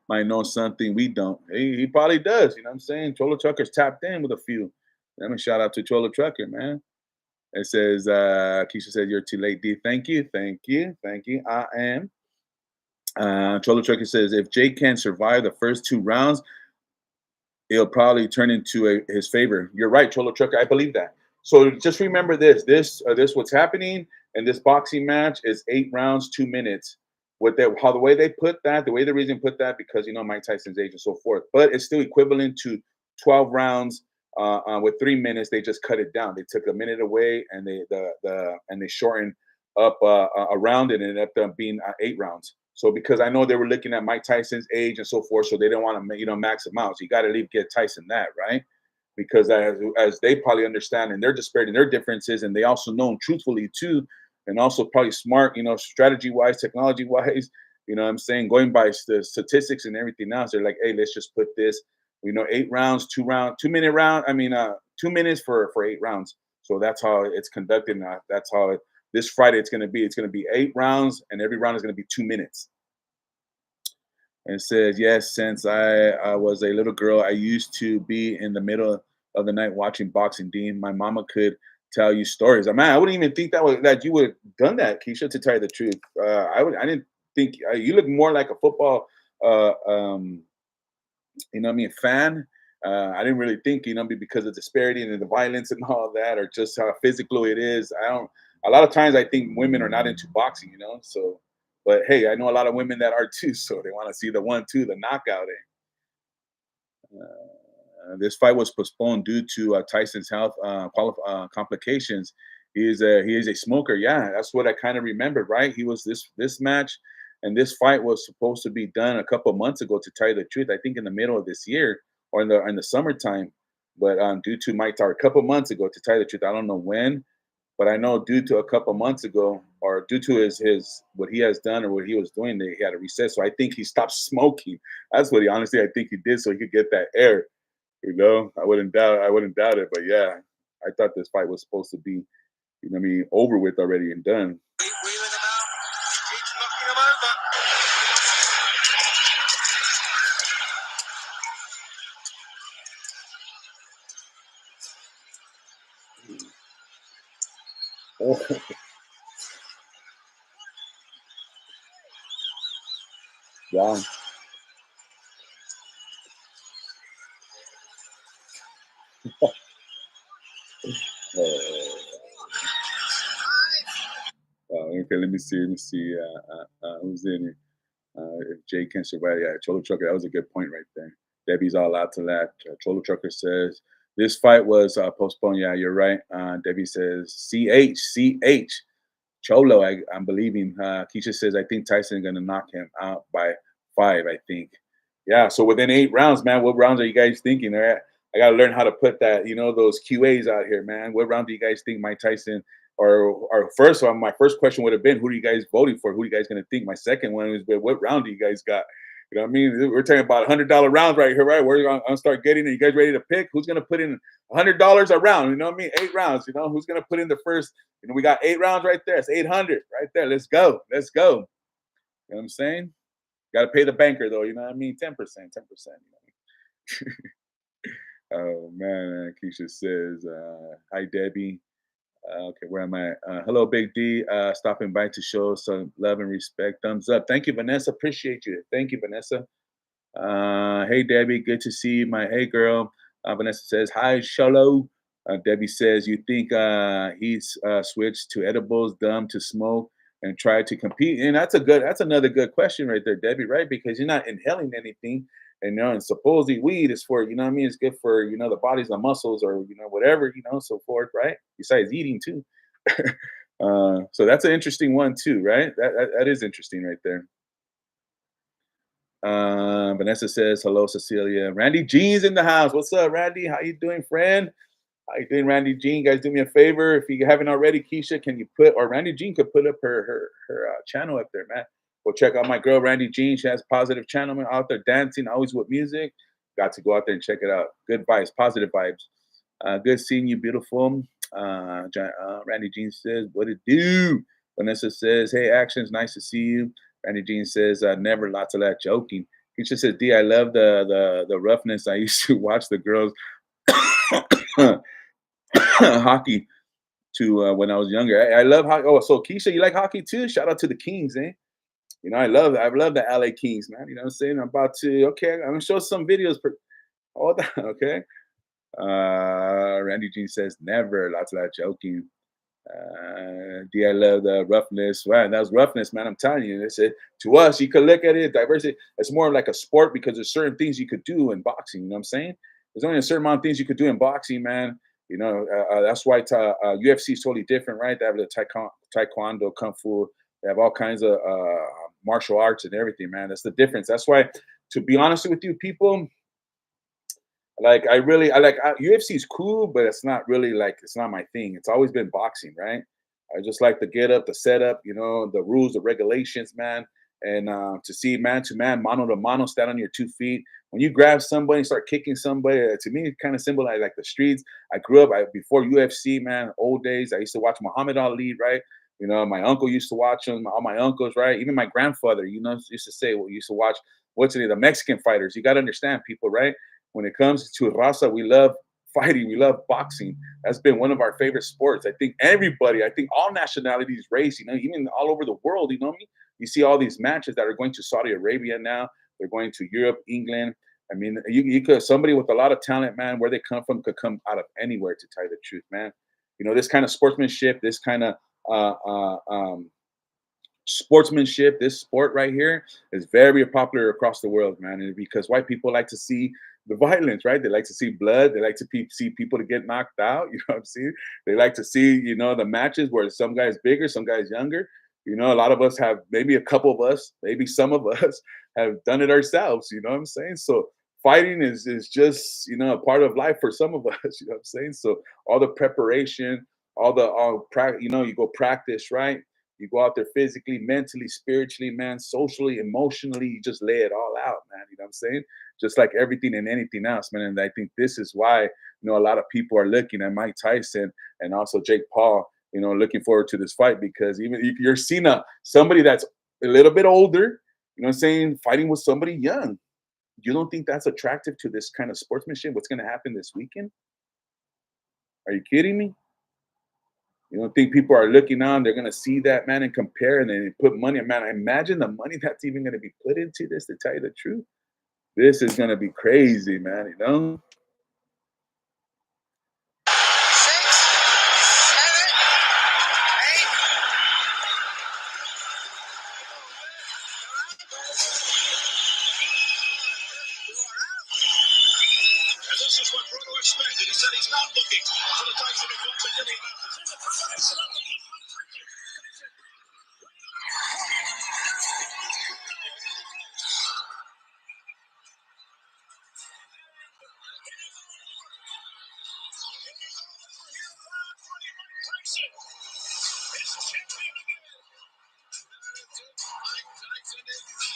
S2: might know something we don't. He probably does. You know what I'm saying? Cholo Trucker's tapped in with a few. Let me shout out to Cholo Trucker, man. It says, Keisha said, "You're too late, D." Thank you, thank you, thank you. I am. Cholo Trucker says, "If Jake can survive the first 2 rounds, it'll probably turn into his favor." You're right, Cholo Trucker. I believe that. So just remember this what's happening in this boxing match is 8 rounds, 2 minutes. How the way they put that, the way the reason put that, because Mike Tyson's age and so forth, but it's still equivalent to 12 rounds with 3 minutes. They just cut it down. They took a minute away and they shortened up a round, and it ended up being 8 rounds. So because I know they were looking at Mike Tyson's age and so forth, so they didn't want to max him out. So you got to get Tyson that, right? Because as they probably understand, and they're disparity, their differences, and they also know him truthfully too, and also probably smart, strategy wise, technology wise. You know what I'm saying? Going by the statistics and everything else, they're like, hey, let's just put this, 8 rounds, 2-minute round. I mean, 2 minutes for 8 rounds. So that's how it's conducted. That's how this Friday it's going to be. It's going to be 8 rounds, and every round is going to be 2 minutes. And it says, yes, since I was a little girl, I used to be in the middle of the night watching boxing. Dean, my mama could tell you stories. Man, I wouldn't even think that you would have done that, Keisha. To tell you the truth, I didn't think you look more like a football, fan. I didn't really think, because of disparity and the violence and all that, or just how physical it is. A lot of times I think women are not into boxing, so, but hey, I know a lot of women that are too, so they want to see the 1-2, the knockout. This fight was postponed due to Tyson's health complications. He is a smoker. Yeah, that's what I kind of remembered, right? He was this match, and this fight was supposed to be done a couple of months ago. To tell you the truth, I think in the middle of this year or in the summertime, but due to Mike Tyson, a couple of months ago. To tell you the truth, I don't know when, but I know due to a couple of months ago, or due to his what he has done or what he was doing, that he had a reset. So I think he stopped smoking. That's what I think he did, so he could get that air. I wouldn't doubt it. But yeah, I thought this fight was supposed to be, over with already and done. Oh. Yeah. Okay, let me see. Let me see. Who's in it? If Jay can survive, yeah, Cholo Trucker. That was a good point right there. Debbie's all out to that. Cholo Trucker says this fight was postponed. Yeah, you're right. Debbie says CH. Cholo, I'm believing. Keisha says, I think Tyson is going to knock him out by 5, I think. Yeah, so within 8 rounds, man, what rounds are you guys thinking? All right, I got to learn how to put that, those QAs out here, man. What round do you guys think Mike Tyson, or first one, my first question would have been, who are you guys voting for? Who are you guys going to think? My second one is, what round do you guys got? You know what I mean? We're talking about $100 rounds right here, right? We're going to start getting it. You guys ready to pick? Who's going to put in $100 a round? You know what I mean? 8 rounds. Who's going to put in the first? We got 8 rounds right there. It's 800 right there. Let's go. Let's go. You know what I'm saying? Got to pay the banker though. You know what I mean? 10%. 10%. Oh man, Keisha says, "Hi Debbie. Okay, where am I? Hello, Big D. Stopping by to show some love and respect. Thumbs up. Thank you, Vanessa. Appreciate you. Thank you, Vanessa. Hey, Debbie. Good to see you. Hey, girl. Vanessa says, hi, Sholo. Debbie says, you think he's switched to edibles, dumb to smoke, and try to compete? And that's another good question right there, Debbie, right? Because you're not inhaling anything. And supposedly weed is for, what I mean, it's good for, the bodies, the muscles, or, whatever, so forth, right? Besides eating too. So that's an interesting one too, right? That is interesting right there. Vanessa says, hello, Cecilia. Randy Jean's in the house. What's up, Randy? How you doing, friend? How you doing, Randy Jean? Guys, do me a favor. If you haven't already, Keisha, can you or Randy Jean could put up her channel up there, man. Go check out my girl, Randy Jean. She has a positive channel, man, out there dancing, always with music. Got to go out there and check it out. Good vibes, positive vibes. Good seeing you, beautiful. Randy Jean says, what it do? Vanessa says, hey, Actions, nice to see you. Randy Jean says, never, lots of that joking. Keisha says, D, I love the roughness. I used to watch the girls hockey when I was younger. I love hockey. Oh, so Keisha, you like hockey too? Shout out to the Kings, eh? I love the LA Kings, man. You know what I'm saying? I'm about to, okay, I'm gonna show some videos for all that, okay? Randy Jean says, never, lots of that joking. D, I love the roughness. Wow, that was roughness, man. I'm telling you. They said to us, you could look at it, diversity. It's more like a sport because there's certain things you could do in boxing. You know what I'm saying? There's only a certain amount of things you could do in boxing, man. That's why UFC is totally different, right? They have the taekwondo, kung fu. They have all kinds of martial arts and everything, man. That's the difference. That's why, to be honest with you, people, like I like UFC is cool, but it's not really like it's not my thing. It's always been boxing, right? I just like the get up, the setup, the rules, the regulations, man. And to see man to man, mano to mano, stand on your 2 feet. When you grab somebody and start kicking somebody, to me, it kind of symbolize like the streets. I grew up before UFC, man. Old days, I used to watch Muhammad Ali, right? My uncle used to watch him. All my uncles, right? Even my grandfather, used to say, well, used to watch what's it? The Mexican fighters. You got to understand, people, right? When it comes to raza, we love fighting. We love boxing. That's been one of our favorite sports. I think all nationalities, race, even all over the world, you see all these matches that are going to Saudi Arabia now. They're going to Europe, England. I mean, you could, somebody with a lot of talent, man, where they come from could come out of anywhere, to tell you the truth, man. This kind of sportsmanship, this kind of sportsmanship, this sport right here is very popular across the world, man. And because white people like to see the violence, right? They like to see blood. They like to see people to get knocked out. You know what I'm saying? They like to see, the matches where some guy's bigger, some guy's younger. A lot of us have, maybe a couple of us, maybe some of us have done it ourselves. You know what I'm saying? So fighting is just, a part of life for some of us. You know what I'm saying? So all the preparation, you go practice, right? You go out there physically, mentally, spiritually, man, socially, emotionally, you just lay it all out, man. You know what I'm saying? Just like everything and anything else, man. And I think this is why, a lot of people are looking at Mike Tyson and also Jake Paul, looking forward to this fight, because even you're seeing somebody that's a little bit older, what I'm saying, fighting with somebody young. You don't think that's attractive to this kind of sportsmanship? What's going to happen this weekend? Are you kidding me? You don't think people are looking on? They're gonna see that, man, and compare, and then put money. Man, I imagine the money that's even gonna be put into this. To tell you the truth, this is gonna be crazy, man. You know.
S1: 6, 7, 8. And this is what Bruno expected. He said he's not looking for the Tyson to go up and Jimmy. Here's a combination of looking. Tyson is champion again. Mike Tyson is back.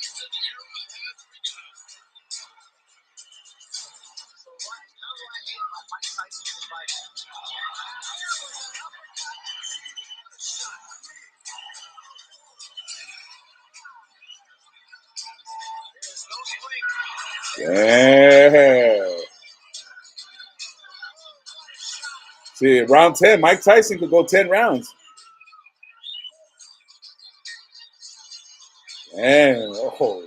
S1: Tyson era has begun. So how do I hate my Mike Tyson fight? There's no strength.
S2: Yeah. See, round 10, Mike Tyson could go 10 rounds. Man, oh.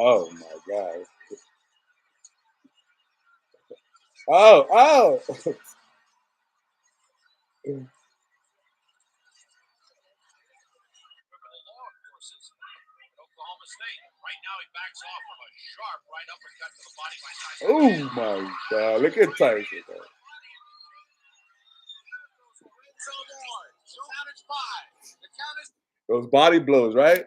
S2: Oh my God. Oh.
S1: Oklahoma State. Right now, he backs off from a sharp right uppercut to the body by Tyson.
S2: Oh my God. Look at Tyson. Those body blows, right?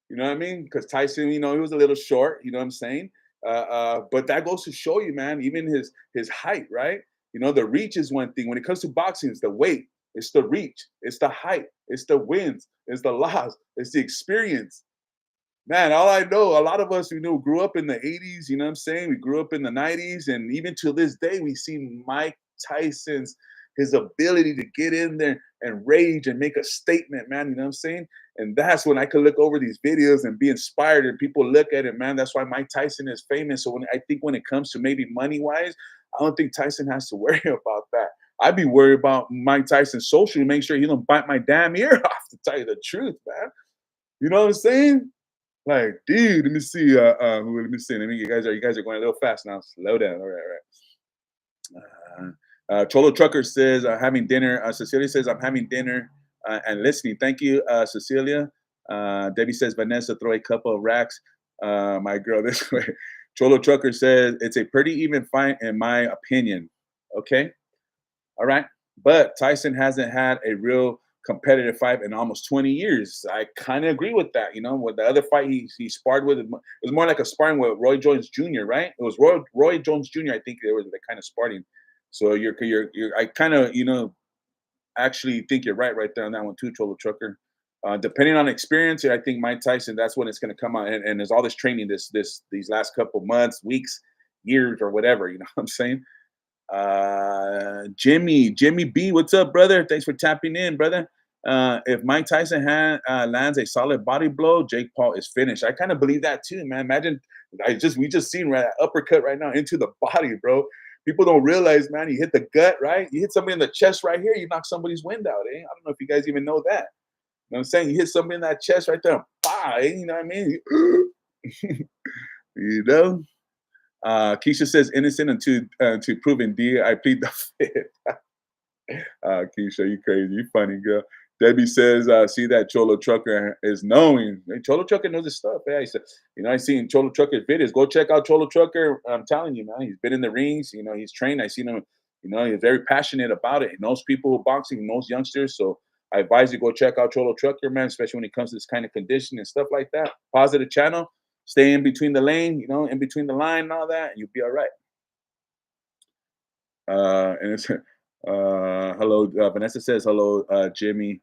S2: You know what I mean? Because Tyson, he was a little short. You know what I'm saying? But that goes to show you, man. Even his height, right? The reach is one thing. When it comes to boxing, it's the weight, it's the reach, it's the height, it's the wins, it's the loss, it's the experience. Man, all I know, a lot of us, grew up in the 80s, you know what I'm saying? We grew up in the 90s, and even to this day, we see Mike Tyson's his ability to get in there and rage and make a statement, man. You know what I'm saying? And that's when I could look over these videos and be inspired, and people look at it, man. That's why Mike Tyson is famous. So I think when it comes to maybe money wise, I don't think Tyson has to worry about that. I'd be worried about Mike Tyson socially, make sure he don't bite my damn ear off, to tell you the truth, man. You know what I'm saying? Like, dude, let me see. Let me see. You guys are going a little fast now. Slow down. All right, all right. Cholo Trucker says, having dinner. Cecilia says, I'm having dinner and listening. Thank you, Cecilia. Debbie says, Vanessa, throw a couple of racks. My girl, this way. Cholo Trucker says, it's a pretty even fight, in my opinion. Okay. All right. But Tyson hasn't had a real competitive fight in almost 20 years. I kind of agree with that. With the other fight he sparred with, it was more like a sparring with Roy Jones Jr., right? It was Roy Jones Jr., I think they were the kind of sparring. So I kind of, actually think you're right there on that one too, Cholo Trucker. Depending on experience, I think Mike Tyson, that's when it's going to come out. And there's all this training these last couple months, weeks, years, or whatever. You know what I'm saying? Jimmy B, what's up, brother? Thanks for tapping in, brother. If Mike Tyson lands a solid body blow, Jake Paul is finished. I kind of believe that too, man. Imagine we just seen that uppercut right now into the body, bro. People don't realize, man, you hit the gut, right? You hit somebody in the chest right here, you knock somebody's wind out, eh? I don't know if you guys even know that. You know what I'm saying? You hit somebody in that chest right there, bah, eh? You know what I mean? You know? Keisha says innocent until proven D. I plead the fifth. Keisha, you crazy. You funny, girl. Debbie says, see that Cholo Trucker is knowing. Hey, Cholo Trucker knows his stuff. Yeah, he said, I seen Cholo Trucker's videos. Go check out Cholo Trucker. I'm telling you, man, he's been in the rings. He's trained. I seen him. He's very passionate about it. He knows people who boxing. He knows youngsters. So I advise you go check out Cholo Trucker, man, especially when it comes to this kind of condition and stuff like that. Positive channel. Stay in between the lane, in between the line and all that, and you'll be all right. And it's hello, Vanessa says hello, Jimmy.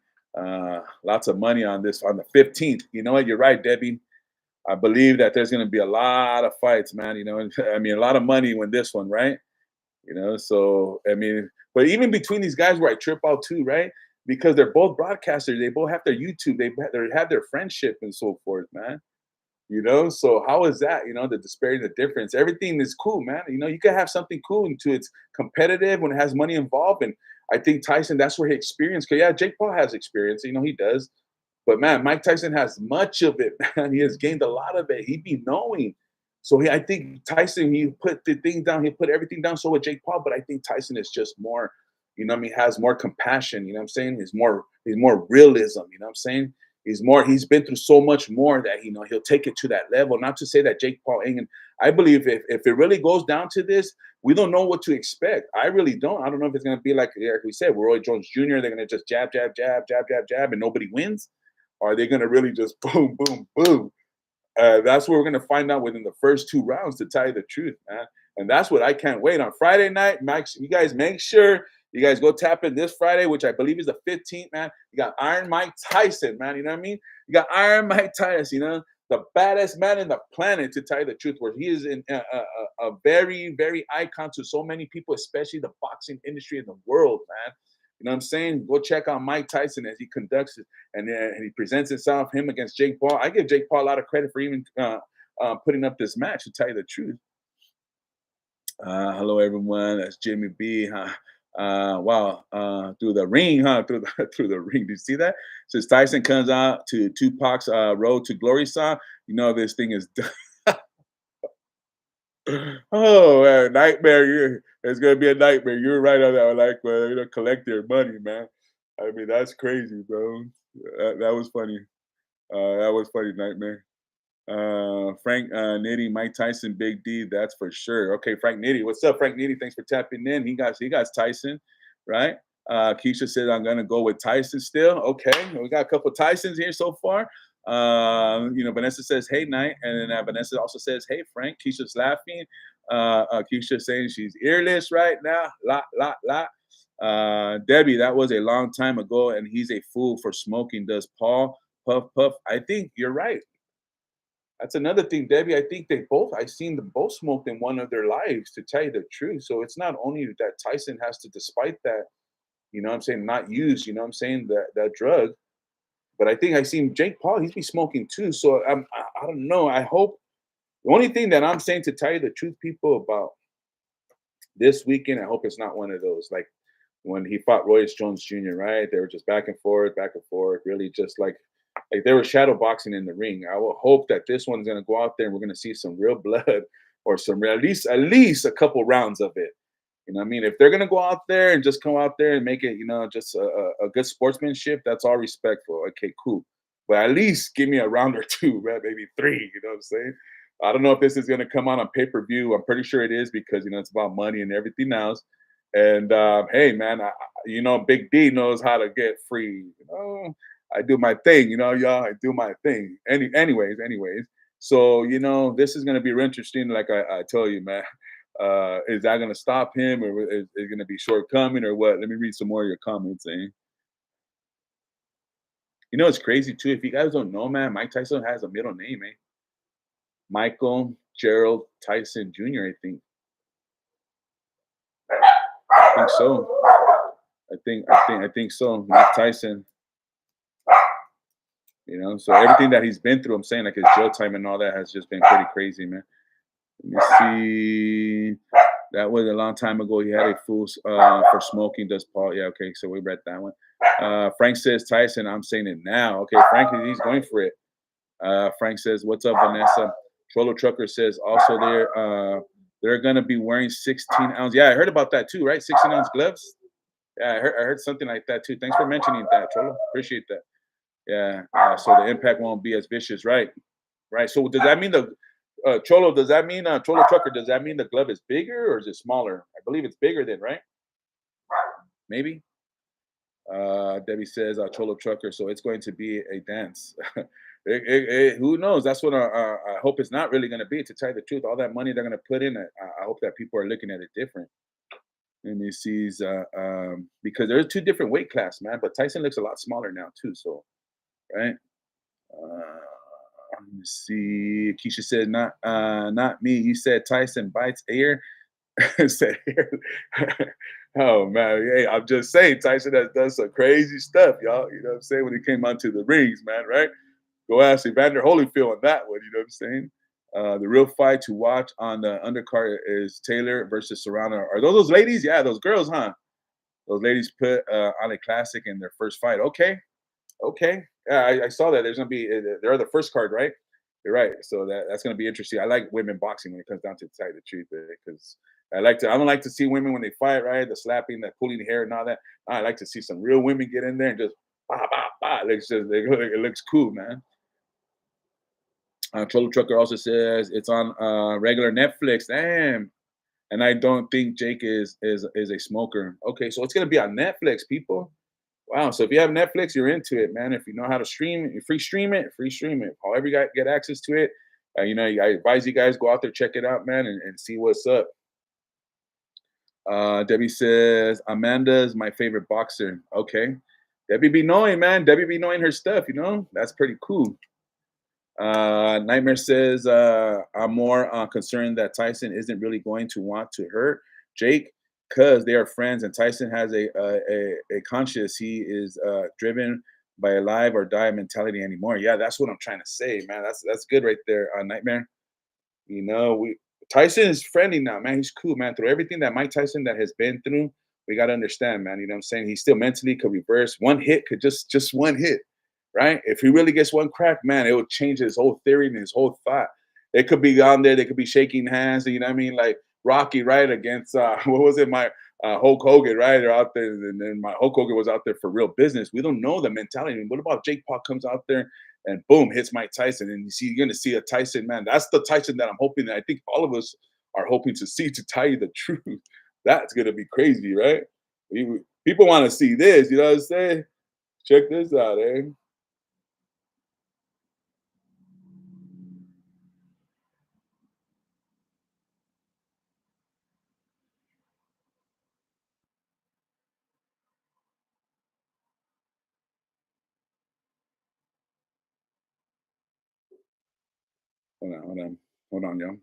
S2: Lots of money on this on the 15th. You know what? You're right, Debbie. I believe that there's going to be a lot of fights, man. I mean, a lot of money when this one, right? So I mean, but even between these guys where I trip out too, right? because they're both broadcasters. They both have their YouTube. They have their friendship and so forth, man. So how is that? The disparity, the difference. Everything is cool, man. You can have something cool until it's competitive when it has money involved. And I think Tyson, that's where he experienced. Cause yeah, Jake Paul has experience. He does. But man, Mike Tyson has much of it, man. He has gained a lot of it. He be knowing. So I think Tyson, he put the thing down, he put everything down. So with Jake Paul, but I think Tyson is just more, has more compassion. You know what I'm saying? He's more realism. You know what I'm saying? He's been through so much more that he'll take it to that level. Not to say that Jake Paul ain't. I believe if it really goes down to this, we don't know what to expect. I really don't. I don't know if it's gonna be like we said, Roy Jones Jr. They're gonna just jab, jab, jab, jab, jab, jab, and nobody wins. Or are they gonna really just boom, boom, boom? That's what we're gonna find out within the first 2 rounds, to tell you the truth, man. And that's what I can't wait on Friday night. Max, you guys make sure you guys go tap in this Friday, which I believe is the 15th, man. You got Iron Mike Tyson, man. You know what I mean? You got Iron Mike Tyson, the baddest man in the planet, to tell you the truth, where he is a very, very icon to so many people, especially the boxing industry in the world, man. You know what I'm saying? Go check out Mike Tyson as he conducts it and he presents himself, him against Jake Paul. I give Jake Paul a lot of credit for even putting up this match, to tell you the truth. Hello, everyone. That's Jimmy B. Wow. Through the ring, huh? Through the ring. Did you see that? Since Tyson comes out to Tupac's Road to Glory song, this thing is done. Oh, man, nightmare. It's going to be a nightmare. You're right on that. Like, collect their money, man. I mean, that's crazy, bro. That was funny. That was funny, nightmare. Frank Nitty, Mike Tyson, Big D, that's for sure. Okay, Frank Nitty, what's up, Frank Nitty? Thanks for tapping in. He got Tyson, right? Keisha said I'm gonna go with Tyson still. Okay, we got a couple Tysons here so far. Vanessa says hey night, and then Vanessa also says hey Frank. Keisha's laughing. Keisha saying she's earless right now. La. Debbie, that was a long time ago, and he's a fool for smoking. Does Paul puff puff? I think you're right. That's another thing, Debbie. I think I've seen them both smoked in one of their lives, to tell you the truth. So it's not only that Tyson has to, despite that, what I'm saying, not use, what I'm saying, that drug. But I think I've seen Jake Paul, he's be smoking too. So I don't know. I hope, the only thing that I'm saying, to tell you the truth, people, about this weekend, I hope it's not one of those. Like when he fought Royce Jones Jr., right? They were just back and forth, really just like they were shadow boxing in the ring. I will hope that this one's going to go out there and we're going to see some real blood, or at least a couple rounds of it. You know what I mean? If they're going to go out there and just come out there and make it, just a good sportsmanship, that's all respectful. Okay, cool. But at least give me a round or two, right? Maybe 3, you know what I'm saying? I don't know if this is going to come out on pay-per-view. I'm pretty sure it is, because, it's about money and everything else. And hey, man, Big D knows how to get free. I do my thing, y'all. I do my thing. Anyways. So, this is gonna be interesting. Like I tell you, man. Is that gonna stop him, or is it gonna be shortcoming, or what? Let me read some more of your comments, eh? It's crazy too. If you guys don't know, man, Mike Tyson has a middle name, eh? Michael Gerald Tyson Jr., I think. I think so. I think so. Mike Tyson. So everything that he's been through, I'm saying, like his jail time and all that, has just been pretty crazy, man. Let me see. That was a long time ago. He had a fool for smoking. Does Paul? Yeah, okay. So we read that one. Frank says Tyson. I'm saying it now. Okay, Frank, he's going for it. Frank says, "What's up, Vanessa?" Trollo Trucker says, also they're gonna be wearing 16-ounce. Yeah, I heard about that too, right? 16-ounce gloves. Yeah, I heard something like that too. Thanks for mentioning that, Trollo. Appreciate that. Yeah. So the impact won't be as vicious, right? Right. So does that mean Cholo? Does that mean Cholo Trucker? Does that mean the glove is bigger, or is it smaller? I believe it's bigger then, right? Maybe. Debbie says Cholo Trucker. So it's going to be a dance. Who knows? That's what I hope it's not really going to be. To tell you the truth, all that money they're going to put in it, I hope that people are looking at it different. And he sees because there's 2 different weight class, man. But Tyson looks a lot smaller now too. So, right. Let me see. Keisha said, not me. You said Tyson bites air. Said air. Oh man, hey, I'm just saying Tyson has done some crazy stuff, y'all. You know what I'm saying? When he came onto the rings, man, right? Go ask Evander Holyfield on that one, you know what I'm saying? The real fight to watch on the undercard is Taylor versus Serrano. Are those ladies? Yeah, those girls, huh? Those ladies put on a classic in their first fight. Okay, okay. Yeah, I saw that. There's gonna be they're the first card, right? You're right. So that's gonna be interesting. I like women boxing when it comes down to tell you the truth, because I don't like to see women when they fight, right? The slapping, the pulling hair, and all that. I like to see some real women get in there and just bah bah bah. It looks cool, man. Troll Trucker also says it's on regular Netflix. Damn. And I don't think Jake is a smoker. Okay, so it's gonna be on Netflix, people. Wow. So if you have Netflix, you're into it, man. If you know how to stream it, free stream it, free stream it. However you get access to it. I advise you guys go out there, check it out, man, and see what's up. Debbie says Amanda's my favorite boxer. Okay. Debbie be knowing, man. Debbie be knowing her stuff, That's pretty cool. Nightmare says, I'm more concerned that Tyson isn't really going to want to hurt Jake because they are friends and Tyson has a conscience. He is driven by a live or die mentality anymore. Yeah, that's what I'm trying to say, man. That's good right there, Nightmare. We Tyson is friendly now, man. He's cool, man. Through everything that Mike Tyson that has been through, we got to understand, man. You know what I'm saying? He still mentally could reverse. One hit could just one hit, right? If he really gets one crack, man, it would change his whole theory and his whole thought. They could be on there. They could be shaking hands. You know what I mean? Like Rocky, right? Against what was it? My Hulk Hogan, right? They're out there, and then my Hulk Hogan was out there for real business. We don't know the mentality. What about Jake Paul comes out there and boom, hits Mike Tyson, and you're going to see a Tyson, man. That's the Tyson that I'm hoping, that I think all of us are hoping to see. To tell you the truth, that's going to be crazy, right? People want to see this. You know what I'm saying? Check this out, eh? Hold on, y'all.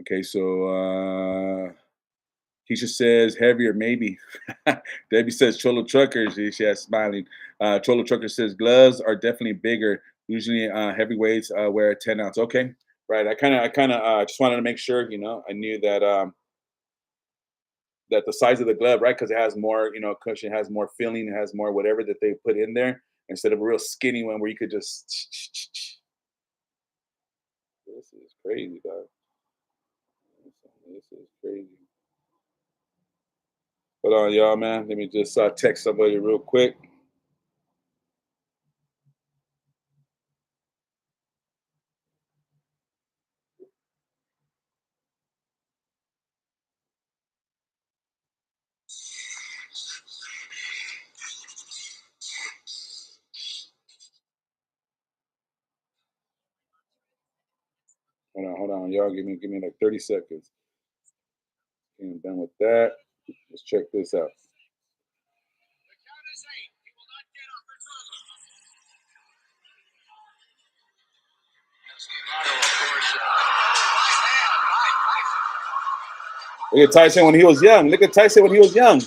S2: Okay, so Keisha says heavier, maybe. Debbie says Cholo Trucker. She has smiling. Cholo Trucker says gloves are definitely bigger. Usually, heavyweights wear a 10 ounce. Okay, right. I kind of just wanted to make sure. I knew that the size of the glove, right? Because it has more, cushion, has more feeling, it has more whatever that they put in there instead of a real skinny one where you could just. This is crazy, dog. This is crazy. Hold on, y'all, man. Let me just text somebody real quick. Hold on, y'all. Give me like 30 seconds. Okay, I'm done with that. Let's check this out. Look at Tyson when he was young. Look at Tyson when he was young.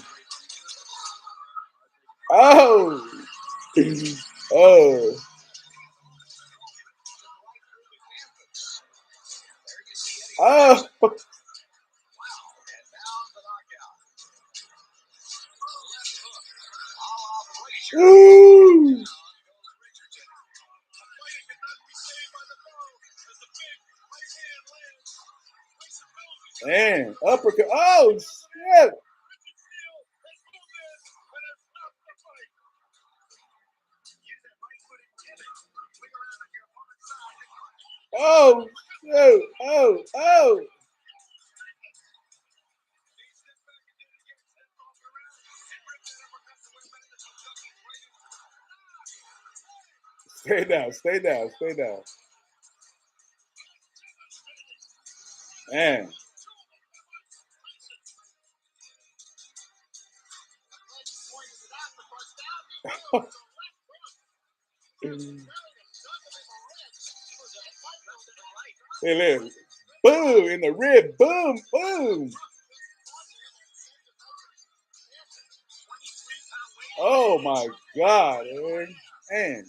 S2: Oh, oh, oh. Ooh. Man, uppercut. Oh, shit. Oh, shit. Oh. Stay down, stay down, stay down. Man. Hey, look. Boom, in the rib. Boom, boom. Oh my God, man.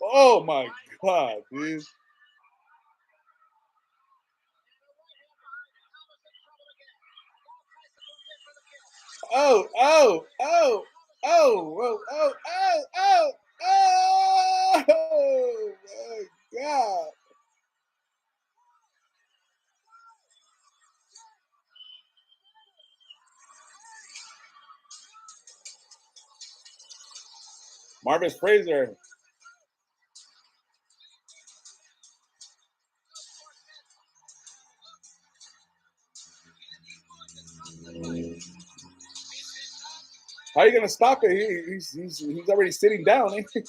S2: Oh my God, dude. Oh, oh, oh, oh, oh, oh, oh, oh, oh, my God. Marvin Fraser. How are you gonna stop it? He's already sitting down. Ain't he?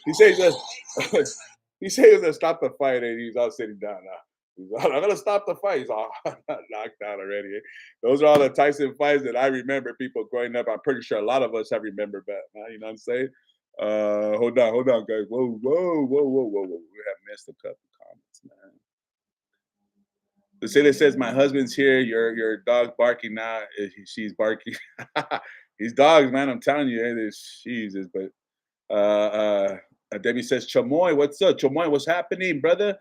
S2: He says that he says to stop the fight, and he's all sitting down now. He's all, I'm gonna stop the fight. He's all knocked out already. Those are all the Tyson fights that I remember. People growing up, I'm pretty sure a lot of us have remembered that. You know what I'm saying? Hold on, guys. Whoa, whoa, whoa, whoa, whoa, whoa. We have missed a couple comments, man. Cecilia says, "My husband's here. Your dog barking now. She's barking. These dogs, man. I'm telling you, Jesus. But Debbie says, Chamoy, what's up? Chamoy, what's happening, brother?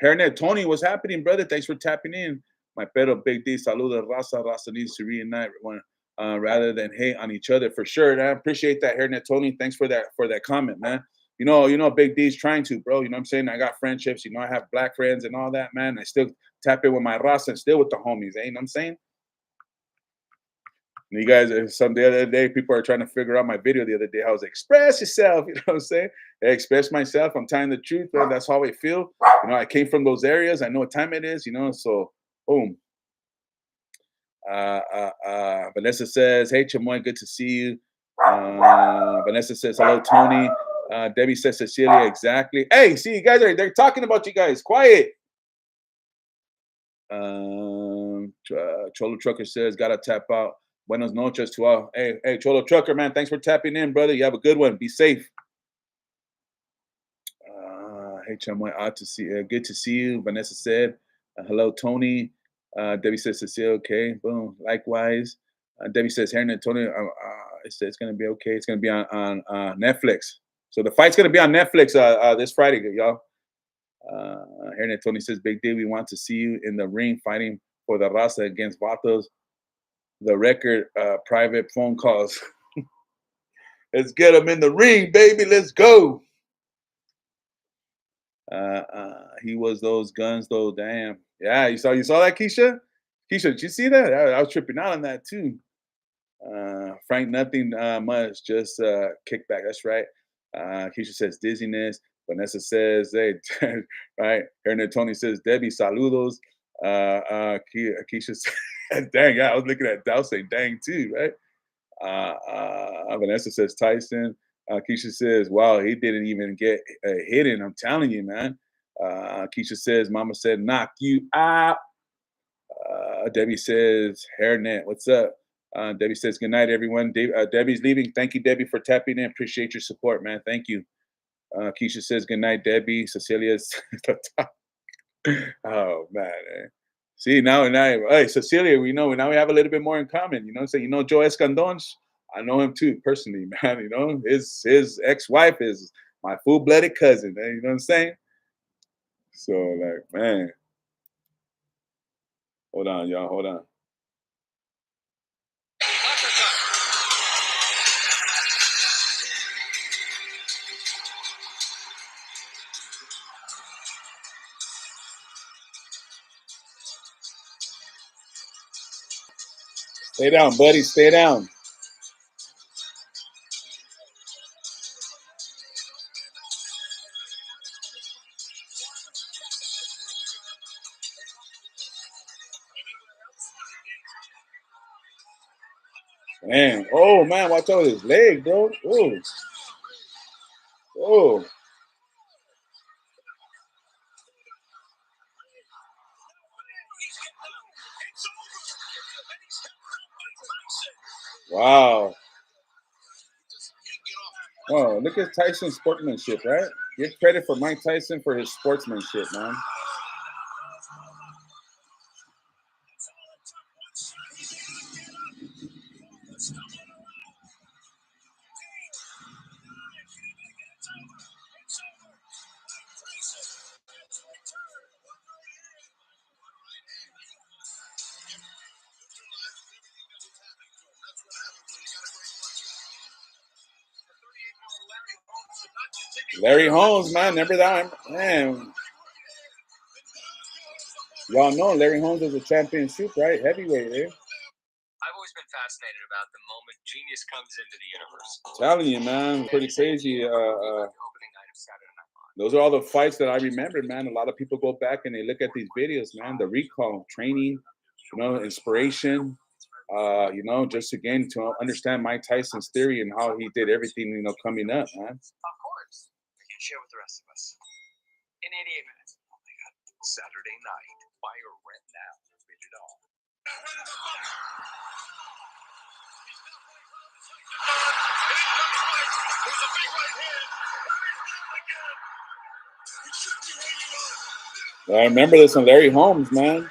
S2: Hairnet Tony, what's happening, brother? Thanks for tapping in. My pedo Big D, saluda, raza. Raza needs to reunite rather than hate on each other for sure. And I appreciate that, Hairnet Tony. Thanks for that comment, man. You know, Big D's trying to, bro. You know what I'm saying? I got friendships. You know, I have black friends and all that, man. I still tap in with my raza and still with the homies. You know what I'm saying? And you guys, the other day, people are trying to figure out my video the other day. I was like, express yourself. You know what I'm saying? I express myself. I'm telling the truth, man. That's how I feel. You know, I came from those areas. I know what time it is, you know, so boom. Vanessa says, hey, Chamoy, good to see you. Vanessa says, hello, Tony. Debbie says, Cecilia, exactly. Hey, see, you guys they're talking about you guys. Quiet. Cholo Trucker says, gotta tap out. Buenos noches to all. Hey, Cholo Trucker, man, thanks for tapping in, brother. You have a good one. Be safe. Hey, Chamoy, good to see you. Vanessa said, hello, Tony. Debbie says, Cecilia, okay. Boom. Likewise. Debbie says, Hernan, Tony, it's going to be okay. It's going to be on Netflix. So the fight's going to be on Netflix this Friday, y'all. Hernan Tony says, Big D, we want to see you in the ring fighting for the Raza against Vatos. The record private phone calls. Let's get them in the ring, baby. Let's go. He was those guns, though. Damn. Yeah, you saw that, Keisha? Keisha, did you see that? I was tripping out on that too. Frank, nothing much, just kickback. That's right. Keisha says dizziness. Vanessa says, hey, right. Hernan Tony says, Debbie, saludos. Keisha says, dang, yeah, I was looking at Dow saying dang too, right? Vanessa says Tyson. Keisha says, wow, he didn't even get hidden. I'm telling you, man. Keisha says, Mama said, knock you out. Debbie says, hairnet, what's up? Debbie says, good night, everyone. Debbie's leaving. Thank you, Debbie, for tapping in. Appreciate your support, man. Thank you. Keisha says, good night, Debbie. Cecilia's. Oh, man. See, now, hey, Cecilia, we know now we have a little bit more in common. You know, so Joe Escandon. I know him too personally, man. You know, his ex-wife is my full-blooded cousin. Man, you know what I'm saying? So, like, man, hold on, y'all, hold on. Stay down, buddy. Stay down. Man, oh man, watch out his leg, bro. Oh, oh. Wow. Oh, look at Tyson's sportsmanship, right? Give credit for Mike Tyson for his sportsmanship, man. Larry Holmes, man, remember that? Man, y'all know Larry Holmes was a championship, right? Heavyweight, eh?
S1: I've always been fascinated about the moment genius comes into the universe.
S2: Telling you, man, pretty crazy.
S1: Opening night of Saturday Night Live.
S2: Those are all the fights that I remember, man. A lot of people go back and they look at these videos, man. The recall, training, inspiration. Just again to understand Mike Tyson's theory and how he did everything, coming up, man.
S1: Of course. You can share with the rest of us. In 88 minutes. Oh my God. Saturday night. Buy or rent now. Bid it all.
S2: I remember this on Larry Holmes, man.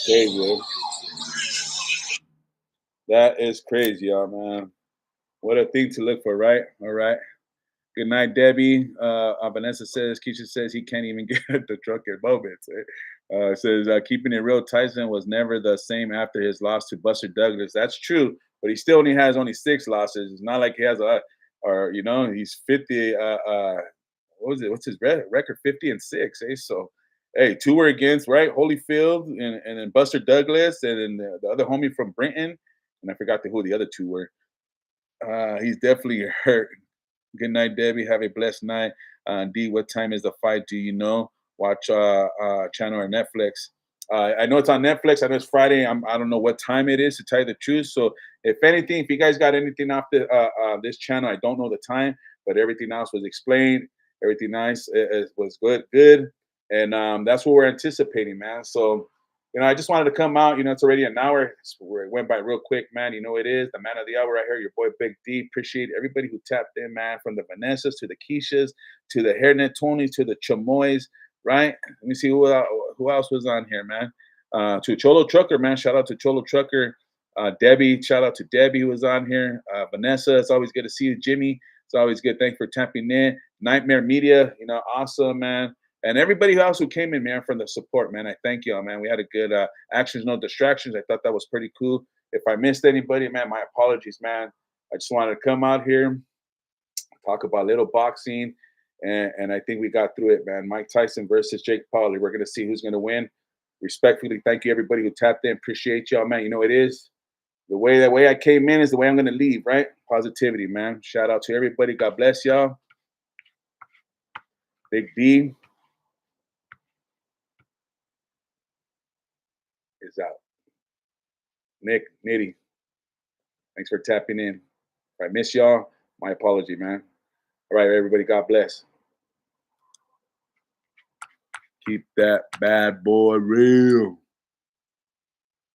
S2: Crazy. That is crazy, y'all, man. What a thing to look for, right? All right. Good night, Debbie. Vanessa says, Keisha says he can't even get the drunken moments. Says, keeping it real, Tyson was never the same after his loss to Buster Douglas. That's true, but he still only 6 losses. It's not like he has he's 50. What was it? What's his record? 50-6. So, hey, 2 were against, right? Holyfield and then Buster Douglas and then the other homie from Brenton. And I forgot who the other 2 were. He's definitely hurt. Good night, Debbie. Have a blessed night. D, what time is the fight? Do you know? Watch channel or Netflix. I know it's on Netflix. I know it's Friday. I don't know what time it is, to tell you the truth. So if anything, if you guys got anything off this channel, I don't know the time, but everything else was explained. Everything nice. It was good. And that's what we're anticipating, man. So I just wanted to come out. It's already an hour. It went by real quick, man. It is the man of the hour right here, your boy Big D. Appreciate everybody who tapped in, man, from the Vanessas to the Keishas to the Hairnet Tonys to the Chamoys, right? Let me see who else was on here, man. To Cholo Trucker, man. Shout out to Cholo Trucker. Debbie, shout out to Debbie who was on here. Vanessa, it's always good to see you. Jimmy, it's always good. Thanks for tapping in. Nightmare Media, awesome, man. And everybody else who came in, man, from the support, man, I thank y'all, man. We had a good actions, no distractions. I thought that was pretty cool. If I missed anybody, man, my apologies, man. I just wanted to come out here, talk about little boxing, and I think we got through it, man. Mike Tyson versus Jake Paul. We're going to see who's going to win. Respectfully, thank you, everybody who tapped in. Appreciate y'all, man. It is. The way I came in is the way I'm going to leave, right? Positivity, man. Shout out to everybody. God bless y'all. Big D is out. Nick, Nitty, thanks for tapping in. If I miss y'all, my apology, man. All right, everybody, God bless. Keep that bad boy real.